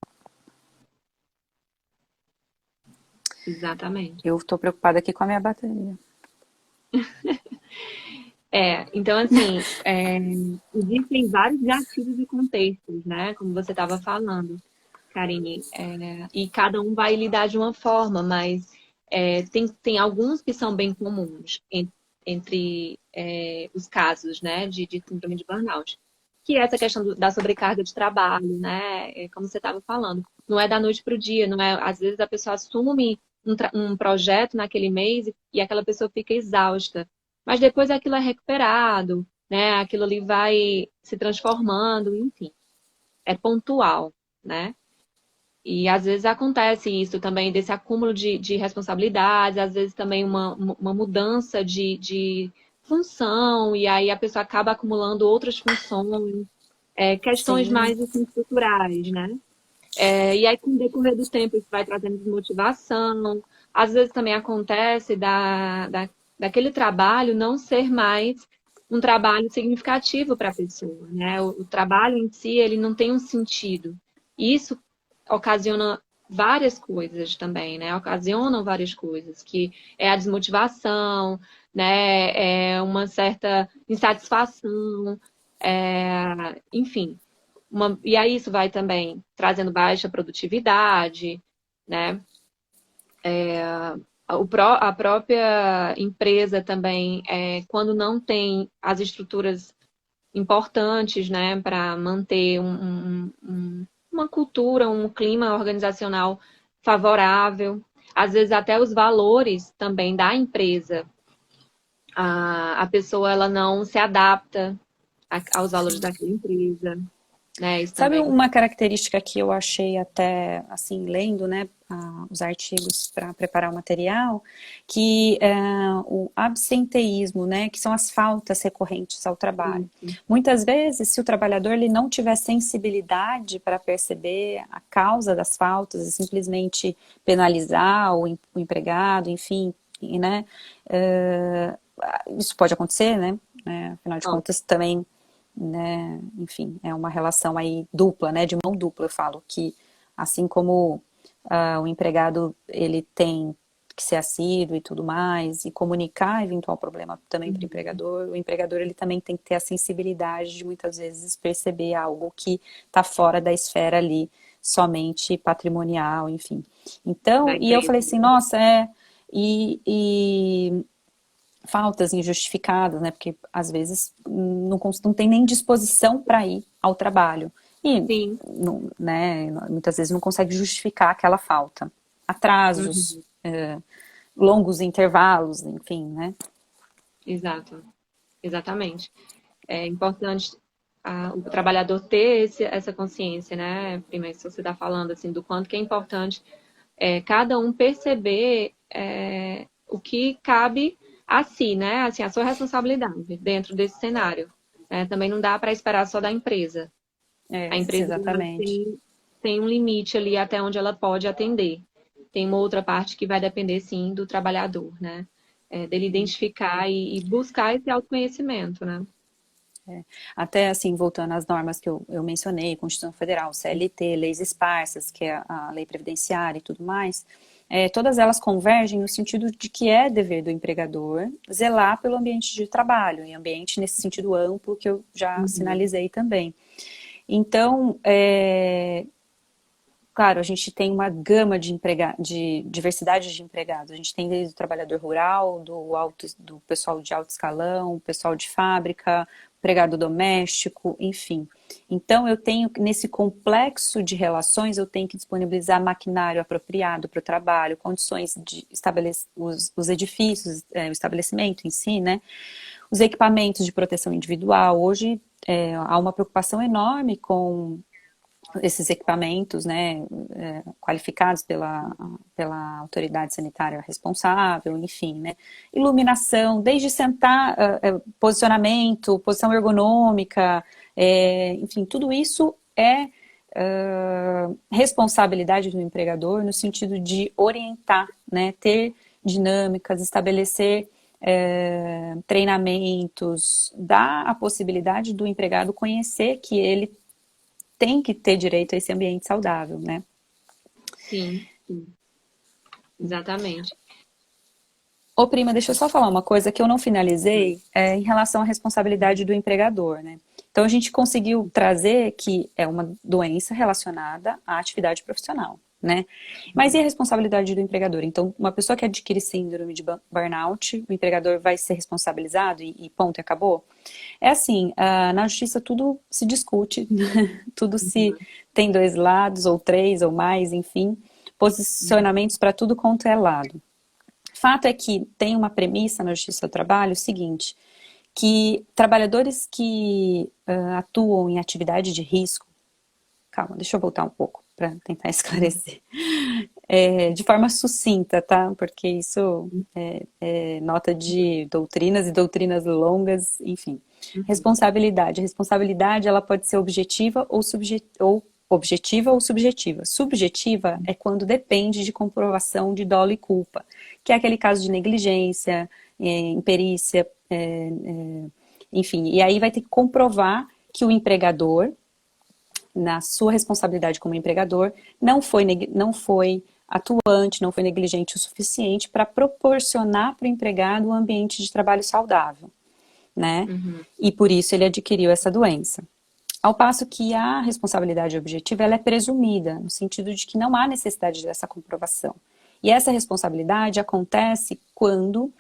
A: Exatamente.
B: Eu estou preocupada aqui com a minha bateria.
A: Então, assim, existem vários gatilhos e contextos, né? Como você estava falando, Karine. E cada um vai lidar de uma forma, mas tem alguns que são bem comuns entre os casos, né, de síndrome de burnout. Que é essa questão da sobrecarga de trabalho, né? Como você estava falando. Não é da noite para o dia, não é? Às vezes a pessoa assume um projeto naquele mês e aquela pessoa fica exausta. Mas depois aquilo é recuperado, né? Aquilo ali vai se transformando, enfim. É pontual, né? E às vezes acontece isso também, desse acúmulo de responsabilidades, às vezes também uma mudança de função, e aí a pessoa acaba acumulando outras funções, questões
B: Sim,
A: mais assim, estruturais, né? E aí, com o decorrer do tempo, isso vai trazendo desmotivação. Às vezes também acontece daquele trabalho não ser mais um trabalho significativo para a pessoa, né? O trabalho em si, ele não tem um sentido. Isso ocasiona várias coisas também, né? Ocasionam várias coisas, que é a desmotivação, né? É uma certa insatisfação, enfim. E aí isso vai também trazendo baixa produtividade, né? A própria empresa também, quando não tem as estruturas importantes, né, para manter uma cultura, um clima organizacional favorável, às vezes até os valores também da empresa, a pessoa ela não se adapta aos valores
B: sim.
A: daquela empresa, né? Isso
B: Sabe
A: também.
B: uma característica que eu achei até, assim, lendo, né, os artigos para preparar o material, que é o absenteísmo, né, que são as faltas recorrentes ao trabalho.
A: Isso.
B: Muitas vezes, se o trabalhador ele não tiver sensibilidade para perceber a causa das faltas e simplesmente penalizar o empregado, enfim, né, isso pode acontecer, né, afinal de
A: Ó,
B: contas também, né, enfim, é uma relação aí dupla, né, de mão dupla, eu falo, que assim como o empregado, ele tem que ser assíduo e tudo mais, e comunicar eventual problema também para o empregador, ele também tem que ter a sensibilidade de muitas vezes perceber algo que está fora da esfera ali, somente patrimonial, enfim.
A: da
B: Então, e eu
A: empresa.
B: falei assim, nossa, e faltas injustificadas, né? Porque às vezes não tem nem disposição para ir ao trabalho. E,
A: Sim.
B: não, né, muitas vezes não consegue justificar aquela falta. Atrasos,
A: Uhum.
B: longos intervalos, enfim, né?
A: Exato. Exatamente. É importante o trabalhador ter essa consciência, né? Primeiro, se você está falando assim do quanto que é importante cada um perceber o que cabe a si, né? Assim, a sua responsabilidade dentro desse cenário. Também não dá para esperar só da empresa. A empresa ela
B: exatamente.
A: tem um limite ali até onde ela pode atender. Tem uma outra parte que vai depender, sim, do trabalhador, né? Dele identificar e buscar esse autoconhecimento, né?
B: Até assim, voltando às normas que eu mencionei, Constituição Federal, CLT, leis esparsas, que é a lei previdenciária e tudo mais, todas elas convergem no sentido de que é dever do empregador zelar pelo ambiente de trabalho, e ambiente nesse sentido amplo que eu já
A: Uhum.
B: sinalizei também. Então, claro, a gente tem uma gama de diversidade de empregados. A gente tem desde o trabalhador rural, do pessoal de alto escalão, pessoal de fábrica, empregado doméstico, enfim. Então, eu tenho, nesse complexo de relações, eu tenho que disponibilizar maquinário apropriado para o trabalho, condições de estabelecer os edifícios, o estabelecimento em si, né? Os equipamentos de proteção individual. Hoje, há uma preocupação enorme com esses equipamentos, né, qualificados pela autoridade sanitária responsável, enfim, né, iluminação, desde sentar, posicionamento, posição ergonômica, enfim, tudo isso é responsabilidade do empregador no sentido de orientar, né, ter dinâmicas, estabelecer treinamentos, dar a possibilidade do empregado conhecer que ele tem que ter direito a esse ambiente saudável, né?
A: Sim, sim, exatamente.
B: Ô, prima, deixa eu só falar uma coisa que eu não finalizei em relação à responsabilidade do empregador, né? Então, a gente conseguiu trazer que é uma doença relacionada à atividade profissional, né? Mas e a responsabilidade do empregador? Então, uma pessoa que adquire síndrome de burnout, o empregador vai ser responsabilizado e ponto, e acabou? É assim, na justiça tudo se discute, tudo se tem dois lados, ou três, ou mais, enfim, posicionamentos para tudo quanto é lado. Fato é que tem uma premissa na Justiça do Trabalho o seguinte, que trabalhadores que atuam em atividade de risco, calma, deixa eu voltar um pouco para tentar esclarecer, de forma sucinta, tá? Porque isso é nota de doutrinas e doutrinas longas, enfim.
A: Uhum.
B: Responsabilidade. A responsabilidade ela pode ser objetiva ou objetiva ou subjetiva. Subjetiva é quando depende de comprovação de dolo e culpa, que é aquele caso de negligência, imperícia, enfim. E aí vai ter que comprovar que o empregador, na sua responsabilidade como empregador, não foi atuante, não foi negligente o suficiente para proporcionar para o empregado um ambiente de trabalho saudável, né?
A: Uhum.
B: E por isso ele adquiriu essa doença. Ao passo que a responsabilidade objetiva ela é presumida, no sentido de que não há necessidade dessa comprovação. E essa responsabilidade acontece quando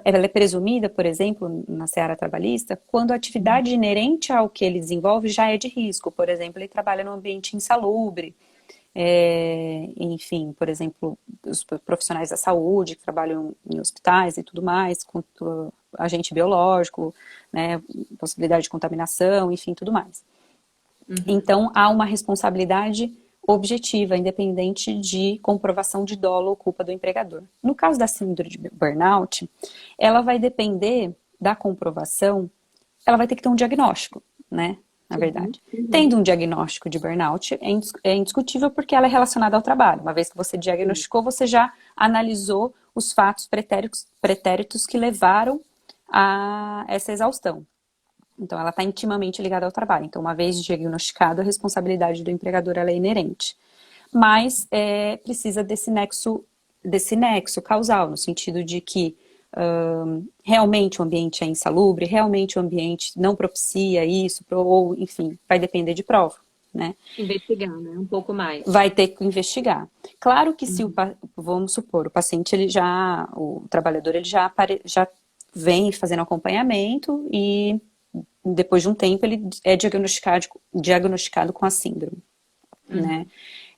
B: ela é presumida, por exemplo, na seara trabalhista, quando a atividade inerente ao que ele desenvolve já é de risco. Por exemplo, ele trabalha num ambiente insalubre, enfim, por exemplo, os profissionais da saúde que trabalham em hospitais e tudo mais, com agente biológico, né, possibilidade de contaminação, enfim, tudo mais.
A: Uhum.
B: Então, há uma responsabilidade objetiva, independente de comprovação de dolo ou culpa do empregador. No caso da síndrome de burnout, ela vai depender da comprovação, ela vai ter que ter um diagnóstico, né? Na
A: Sim.
B: verdade.
A: Uhum.
B: Tendo um diagnóstico de burnout, é indiscutível porque ela é relacionada ao trabalho. Uma vez que você
A: Sim.
B: diagnosticou, você já analisou os fatos pretéritos que levaram a essa exaustão. Então, ela está intimamente ligada ao trabalho. Então, uma vez diagnosticado, a responsabilidade do empregador ela é inerente. Mas precisa desse nexo causal, no sentido de que realmente o ambiente é insalubre, realmente o ambiente não propicia isso, ou enfim, vai depender de prova, né?
A: Investigar, né? Um pouco mais.
B: Vai ter que investigar. Claro que se
A: Uhum.
B: vamos supor, o paciente o trabalhador já vem fazendo acompanhamento e depois de um tempo ele é diagnosticado com a síndrome, né?
A: Uhum.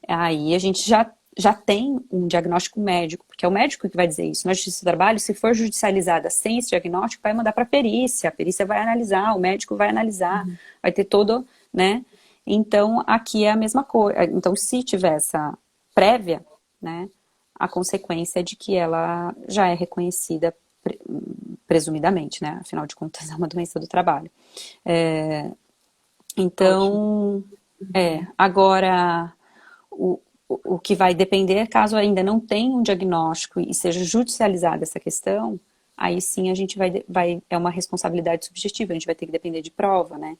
B: Aí a gente já tem um diagnóstico médico, porque é o médico que vai dizer isso. Na Justiça do Trabalho, se for judicializada sem esse diagnóstico, vai mandar para a perícia vai analisar, o médico vai analisar,
A: Uhum.
B: vai ter todo, né? Então, aqui é a mesma coisa. Então, se tiver essa prévia, né, a consequência é de que ela já é reconhecida presumidamente, né? Afinal de contas, é uma doença do trabalho.
A: Ótimo.
B: Então, agora, o que vai depender, caso ainda não tenha um diagnóstico e seja judicializada essa questão, aí sim a gente é uma responsabilidade subjetiva, a gente vai ter que depender de prova, né?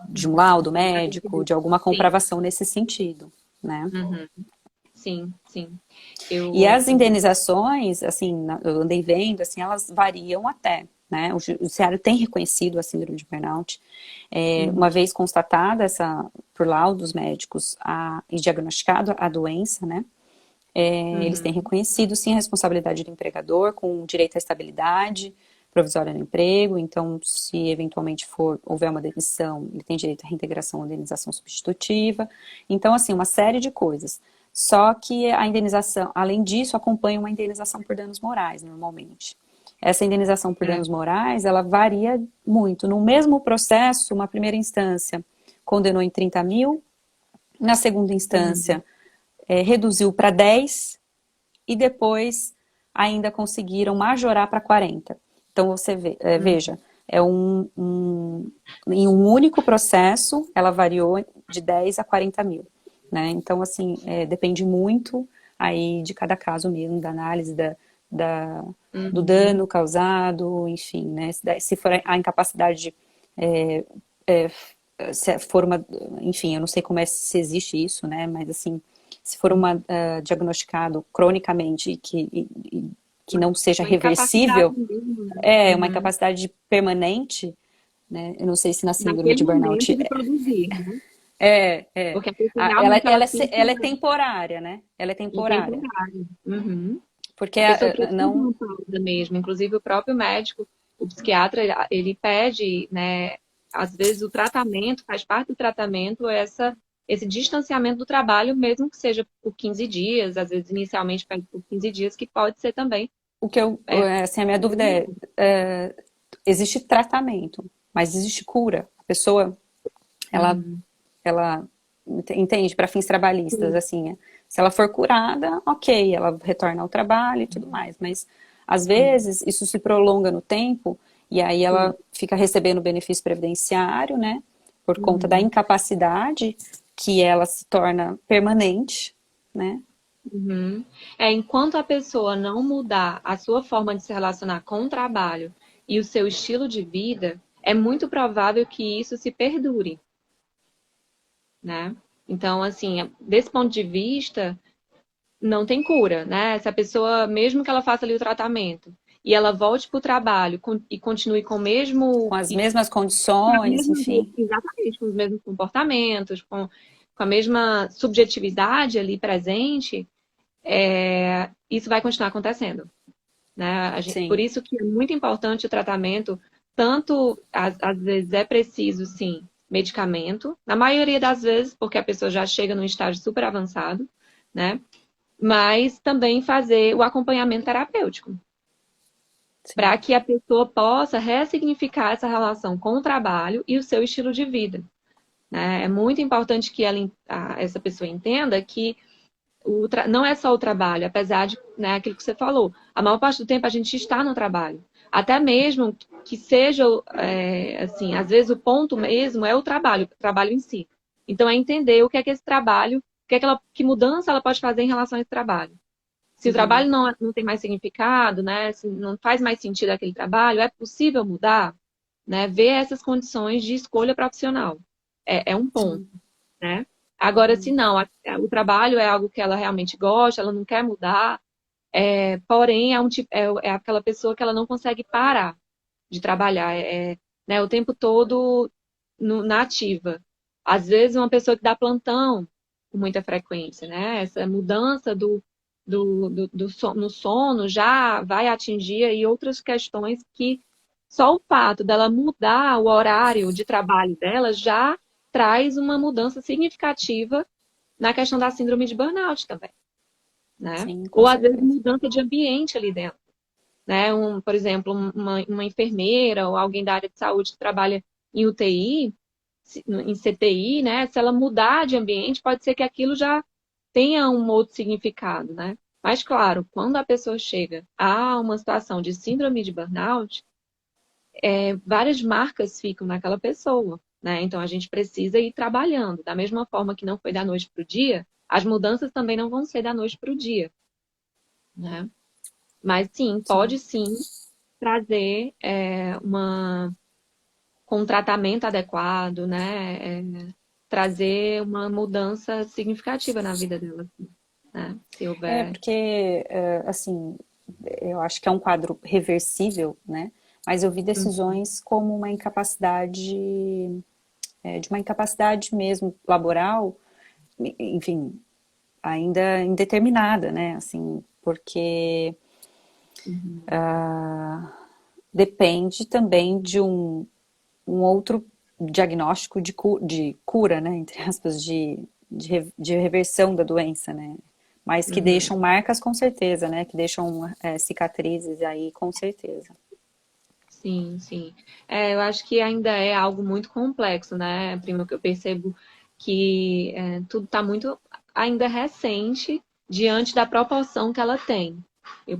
B: De um laudo
A: Para
B: médico,
A: conseguir.
B: de alguma
A: Sim.
B: comprovação nesse sentido, né?
A: Uhum. Sim, sim.
B: E
A: Eu,
B: as indenizações, assim, eu andei vendo, assim, elas variam até, né? O judiciário tem reconhecido a síndrome de burnout. Uma
A: uhum,
B: vez constatada por laudos médicos e diagnosticado a doença, né? Eles têm
A: uhum,
B: reconhecido, sim, a responsabilidade do empregador com direito à estabilidade provisória no emprego. Então, se eventualmente houver uma demissão, ele tem direito à reintegração ou indenização substitutiva. Então, assim, uma série de coisas. Só que a indenização, além disso, acompanha uma indenização por danos morais, normalmente. Essa indenização por
A: é,
B: danos morais, ela varia muito. No mesmo processo, uma primeira instância condenou em 30 mil, na segunda
A: uhum,
B: instância reduziu para 10 e depois ainda conseguiram majorar para 40. Então você
A: uhum,
B: veja, em um único processo ela variou de 10 a 40 mil. Né? Então, assim, depende muito aí de cada caso mesmo, da análise da, do
A: uhum.
B: dano causado, enfim, né? Se for a incapacidade é, se for uma, enfim, eu não sei como se existe isso, né? Mas assim, se for diagnosticado cronicamente que não seja
A: Uma incapacidade
B: reversível,
A: mesmo, né?
B: é uma
A: Uhum.
B: incapacidade permanente, né? Eu não sei se na síndrome
A: Naquele
B: de burnout
A: momento de produzir, né?
B: é.
A: Porque a pessoa realmente ela sente
B: Ela é temporária, né? Ela é
A: um
B: temporária.
A: temporário. Uhum.
B: Porque
A: A pessoa precisa de
B: não.
A: uma pausa mesmo. Inclusive, o próprio médico, o psiquiatra, ele pede, né? Às vezes, o tratamento, faz parte do tratamento, esse distanciamento do trabalho, mesmo que seja por 15 dias, às vezes, inicialmente, pede por 15 dias, que pode ser também.
B: O que eu,
A: É,
B: assim, a minha dúvida existe tratamento, mas existe cura. A pessoa, ela
A: uhum.
B: ela entende, para fins trabalhistas,
A: Sim,
B: assim, se ela for curada, ok, ela retorna ao trabalho e tudo mais, mas às
A: sim,
B: vezes isso se prolonga no tempo e aí
A: sim.
B: ela fica recebendo benefício previdenciário, né, por conta da
A: Uhum.
B: incapacidade que ela se torna permanente, né?
A: Uhum. Enquanto a pessoa não mudar a sua forma de se relacionar com o trabalho e o seu estilo de vida, é muito provável que isso se perdure, né? Então, assim, desse ponto de vista, não tem cura, né? Se a pessoa, mesmo que ela faça ali o tratamento e ela volte para o trabalho e continue com o
B: Com
A: mesmo,
B: as mesmas
A: com a
B: condições,
A: mesma,
B: enfim.
A: exatamente, com os mesmos comportamentos, com a mesma subjetividade ali presente, isso vai continuar acontecendo. Né? Por
B: Sim,
A: isso que é muito importante o tratamento, tanto às vezes é preciso, sim, medicamento, na maioria das vezes, porque a pessoa já chega num estágio super avançado, né? Mas também fazer o acompanhamento terapêutico,
B: sim,
A: para que a pessoa possa ressignificar essa relação com o trabalho e o seu estilo de vida. Né? É muito importante que essa pessoa entenda que não é só o trabalho, apesar de, né, aquilo que você falou, a maior parte do tempo a gente está no trabalho. Até mesmo que seja, assim, às vezes o ponto mesmo é o trabalho em si. Então é entender o que é que esse trabalho, que mudança ela pode fazer em relação a esse trabalho. Se o
B: uhum,
A: trabalho não tem mais significado, né, se não faz mais sentido aquele trabalho, é possível mudar, né, ver essas condições de escolha profissional. É um ponto,
B: sim,
A: né? Agora, se não, o trabalho é algo que ela realmente gosta, ela não quer mudar, porém é aquela pessoa que ela não consegue parar de trabalhar, né, o tempo todo na ativa. Às vezes, uma pessoa que dá plantão com muita frequência, né? Essa mudança no sono já vai atingir aí outras questões que só o fato dela mudar o horário de trabalho dela já traz uma mudança significativa na questão da síndrome de burnout também, né?
B: sim, com
A: Ou às vezes
B: certeza.
A: mudança de ambiente ali dentro, né? Por exemplo, uma enfermeira ou alguém da área de saúde que trabalha em UTI, em CTI, né? Se ela mudar de ambiente, pode ser que aquilo já tenha um outro significado, né? Mas, claro, quando a pessoa chega a uma situação de síndrome de burnout, várias marcas ficam naquela pessoa, né? Então a gente precisa ir trabalhando. Da mesma forma que não foi da noite para o dia, as mudanças também não vão ser da noite para o dia, né? Mas sim,
B: Sim.
A: pode sim trazer com um tratamento adequado, né? Trazer uma mudança significativa na vida dela, assim, né? Se houver.
B: Porque, assim, eu acho que é um quadro reversível, né? Mas eu vi
A: Uhum,
B: decisões como uma incapacidade, de uma incapacidade mesmo laboral, enfim, ainda indeterminada, né? Assim, porque
A: uhum,
B: depende também de um outro diagnóstico de cura, né? Entre aspas, de reversão da doença, né? Mas que
A: uhum.
B: deixam marcas com certeza, né? Que deixam cicatrizes aí com certeza.
A: Sim, sim. Eu acho que ainda é algo muito complexo, né, prima, que eu percebo que tudo está muito ainda recente diante da proporção que ela tem. Eu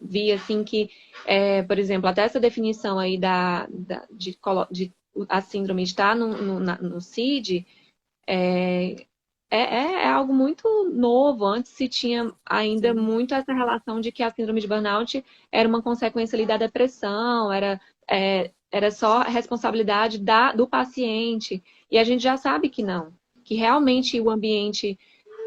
A: vi, assim, que, por exemplo, até essa definição aí de a síndrome estar no CID, é algo muito novo. Antes se tinha ainda
B: Sim.
A: muito essa relação de que a síndrome de burnout era uma consequência ali da depressão, era só responsabilidade do paciente. E a gente já sabe que não, que realmente o ambiente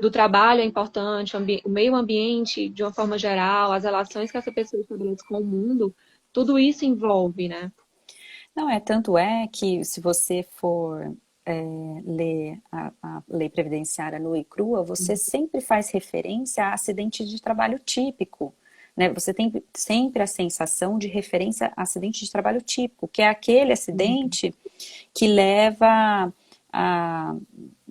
A: do trabalho é importante, o meio ambiente, de uma forma geral, as relações que essa pessoa estabelece com o mundo, tudo isso envolve, né?
B: Não é, tanto é que se você for ler a lei previdenciária nua e crua, você sempre faz referência a acidente de trabalho típico. Né? Você tem sempre a sensação de referência a acidente de trabalho típico, que é aquele acidente que leva a,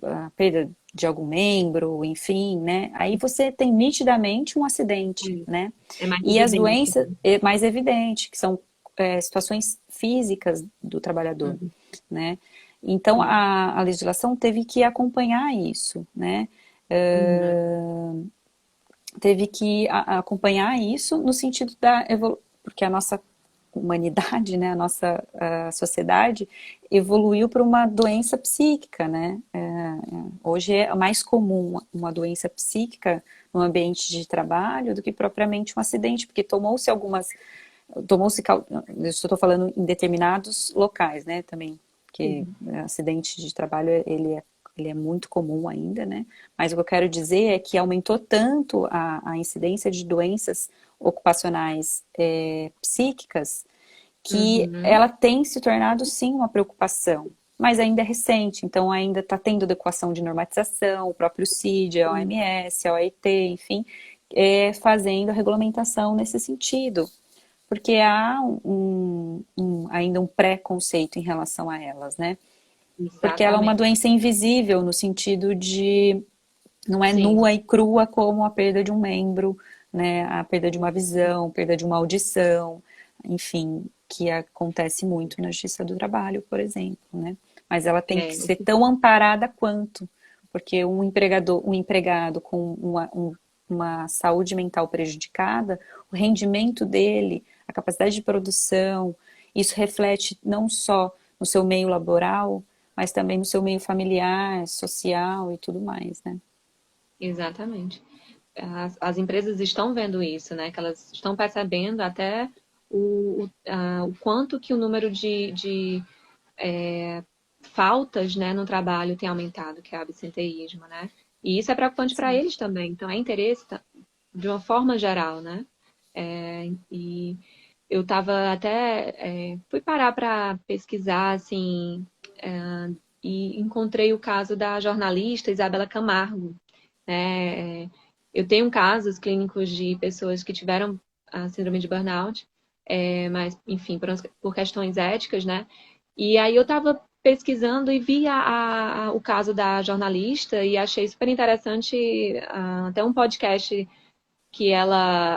B: a perda de algum membro, enfim, né? Aí você tem nitidamente um acidente, né?
A: É mais
B: E as
A: evidente.
B: doenças, é mais evidente, que são situações físicas do trabalhador,
A: Uhum.
B: né? Então
A: Sim.
B: a legislação teve que acompanhar isso, né?
A: Uhum.
B: Teve que acompanhar isso no sentido porque a nossa humanidade, né, a sociedade evoluiu para uma doença psíquica, né? Hoje é mais comum uma doença psíquica no ambiente de trabalho do que propriamente um acidente, porque tomou-se, eu estou falando em determinados locais, né, também, porque
A: Sim.
B: acidente de trabalho ele é muito comum ainda, né? Mas o que eu quero dizer é que aumentou tanto a incidência de doenças ocupacionais psíquicas que
A: Uhum.
B: ela tem se tornado sim uma preocupação, mas ainda é recente, então ainda está tendo adequação de normatização, o próprio CID, a
A: Sim.
B: OMS, a OIT, enfim, fazendo a regulamentação nesse sentido, porque há ainda um preconceito em relação a elas, né? Porque ela é uma
A: Exatamente.
B: doença invisível no sentido de não é
A: Sim.
B: nua e crua como a perda de um membro, né? A perda de uma visão, perda de uma audição, enfim, que acontece muito na justiça do trabalho, por exemplo, né? Mas ela tem que ser tão amparada quanto, porque um empregado com uma saúde mental prejudicada, o rendimento dele, a capacidade de produção, isso reflete não só no seu meio laboral, mas também no seu meio familiar, social e tudo mais, né?
A: Exatamente. As empresas estão vendo isso, né? Que elas estão percebendo até o quanto que o número de faltas, né, no trabalho tem aumentado, que é o absenteísmo, né? E isso é preocupante para
B: Sim.
A: eles também. Então, é interesse de uma forma geral, né? E eu estava até fui parar para pesquisar assim e encontrei o caso da jornalista Isabela Camargo, né? Eu tenho casos clínicos de pessoas que tiveram a síndrome de burnout, mas, enfim, por questões éticas, né? E aí eu estava pesquisando e vi o caso da jornalista e achei super interessante, até um podcast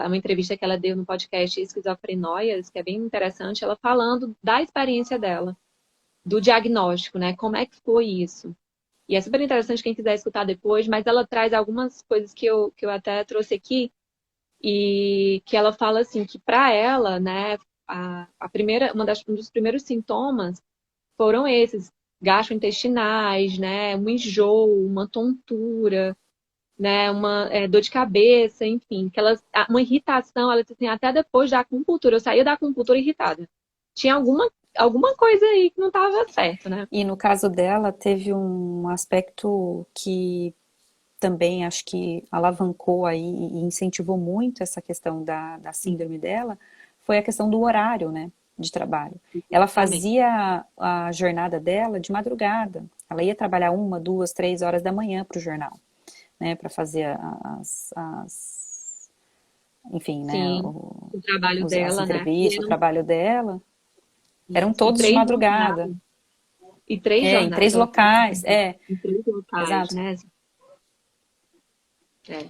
A: uma entrevista que ela deu no podcast Esquizofrenóias, que é bem interessante, ela falando da experiência dela, do diagnóstico, né? Como é que foi isso? E é super interessante quem quiser escutar depois, mas ela traz algumas coisas que eu até trouxe aqui e que ela fala assim que para ela, né, a primeira, um dos primeiros sintomas foram esses gastrointestinais, né? Um enjoo, uma tontura, né? Uma dor de cabeça, enfim, uma irritação. Ela disse assim, até depois da acupuntura, eu saía da acupuntura irritada. Tinha alguma coisa aí que não estava certo, né?
B: E no caso dela, teve um aspecto que também acho que alavancou aí e incentivou muito essa questão da síndrome dela, foi a questão do horário, né, de trabalho. Ela
A: Exatamente.
B: fazia a jornada dela de madrugada. Ela ia trabalhar 1, 2, 3 horas da manhã para o jornal, né, para fazer enfim, né,
A: Sim, o trabalho
B: as
A: dela, né?
B: entrevistas, o trabalho dela. Eram
A: Isso. E
B: todos de
A: três
B: madrugada.
A: jornadas. E três
B: É, em
A: jornadas.
B: 3 locais. É,
A: Em três locais,
B: exato.
A: né? É.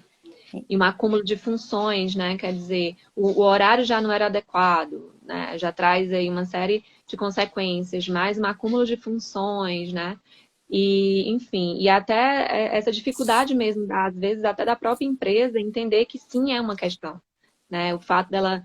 A: E um acúmulo de funções, né? Quer dizer, o horário já não era adequado, né? Já traz aí uma série de consequências, mais um acúmulo de funções, né? E, enfim, e até essa dificuldade mesmo, às vezes, até da própria empresa entender que sim é uma questão, né? O fato dela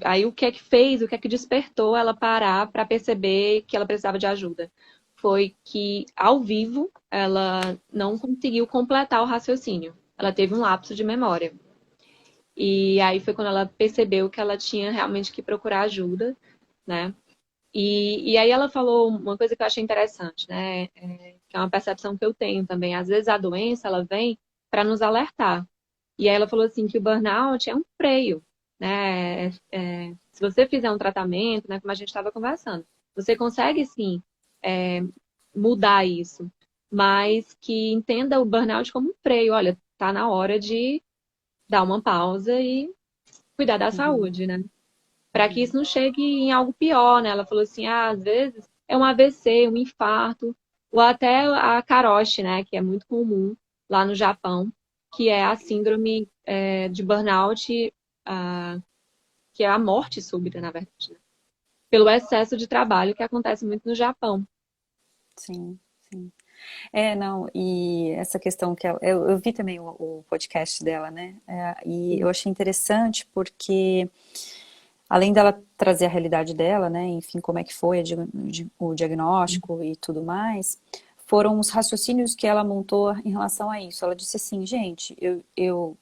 A: aí o que é que fez, o que é que despertou ela parar para perceber que ela precisava de ajuda? Foi que, ao vivo, ela não conseguiu completar o raciocínio. Ela teve um lapso de memória. E aí foi quando ela percebeu que ela tinha realmente que procurar ajuda, né? E aí ela falou uma coisa que eu achei interessante, né? Que é uma percepção que eu tenho também. Às vezes a doença, ela vem para nos alertar. E aí ela falou assim que o burnout é um freio, né? Se você fizer um tratamento, né, como a gente estava conversando, você consegue sim é, mudar isso, mas que entenda o burnout como um freio. Olha, tá na hora de dar uma pausa e cuidar da
B: Uhum,
A: saúde, né? Para que isso não chegue em algo pior, né? Ela falou assim, às vezes é um AVC, um infarto, ou até a karoshi, né? Que é muito comum lá no Japão, que é a síndrome de burnout, ah, que é a morte súbita, na verdade, né? Pelo excesso de trabalho que acontece muito no Japão.
B: sim, sim. É, não, e essa questão que eu vi também o podcast dela, né? E eu achei interessante porque, além dela trazer a realidade dela, né? Enfim, como é que foi o diagnóstico e tudo mais, foram os raciocínios que ela montou em relação a isso. Ela disse assim, gente, eu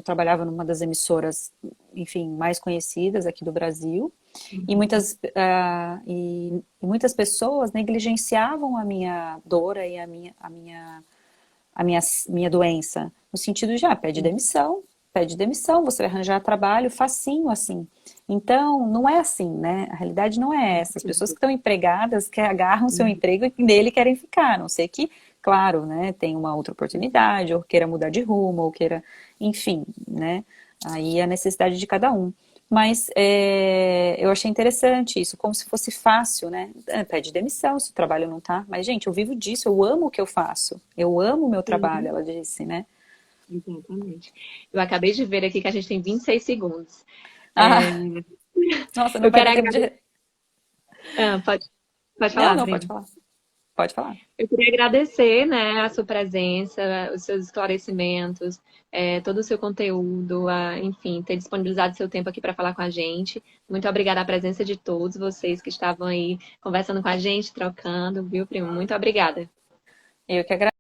B: trabalhava numa das emissoras, enfim, mais conhecidas aqui do Brasil, e muitas pessoas negligenciavam a minha dor e a minha doença, no sentido de, pede demissão, você vai arranjar trabalho facinho assim. Então, não é assim, né? A realidade não é essa. As pessoas que estão empregadas, que agarram seu emprego e nele querem ficar, a não sei que, claro, né, tem uma outra oportunidade, ou queira mudar de rumo, ou queira, enfim, né? Aí é a necessidade de cada um. Mas eu achei interessante isso, como se fosse fácil, né? Pede demissão se o trabalho não tá. Mas, gente, eu vivo disso, eu amo o que eu faço. Eu amo o meu trabalho,
A: Sim,
B: ela disse, né?
A: exatamente. Eu acabei de ver aqui que a gente tem 26 segundos.
B: Ah, nossa, não
A: Eu
B: vai
A: quero
B: dar tempo
A: agradecer.
B: de.
A: Pode
B: Não,
A: falar,
B: não, pode
A: prima.
B: falar. Pode falar.
A: Eu queria agradecer, né, a sua presença, os seus esclarecimentos, todo o seu conteúdo, enfim, ter disponibilizado seu tempo aqui para falar com a gente. Muito obrigada à presença de todos vocês que estavam aí conversando com a gente, trocando, viu, primo? Muito obrigada.
B: Eu que agradeço.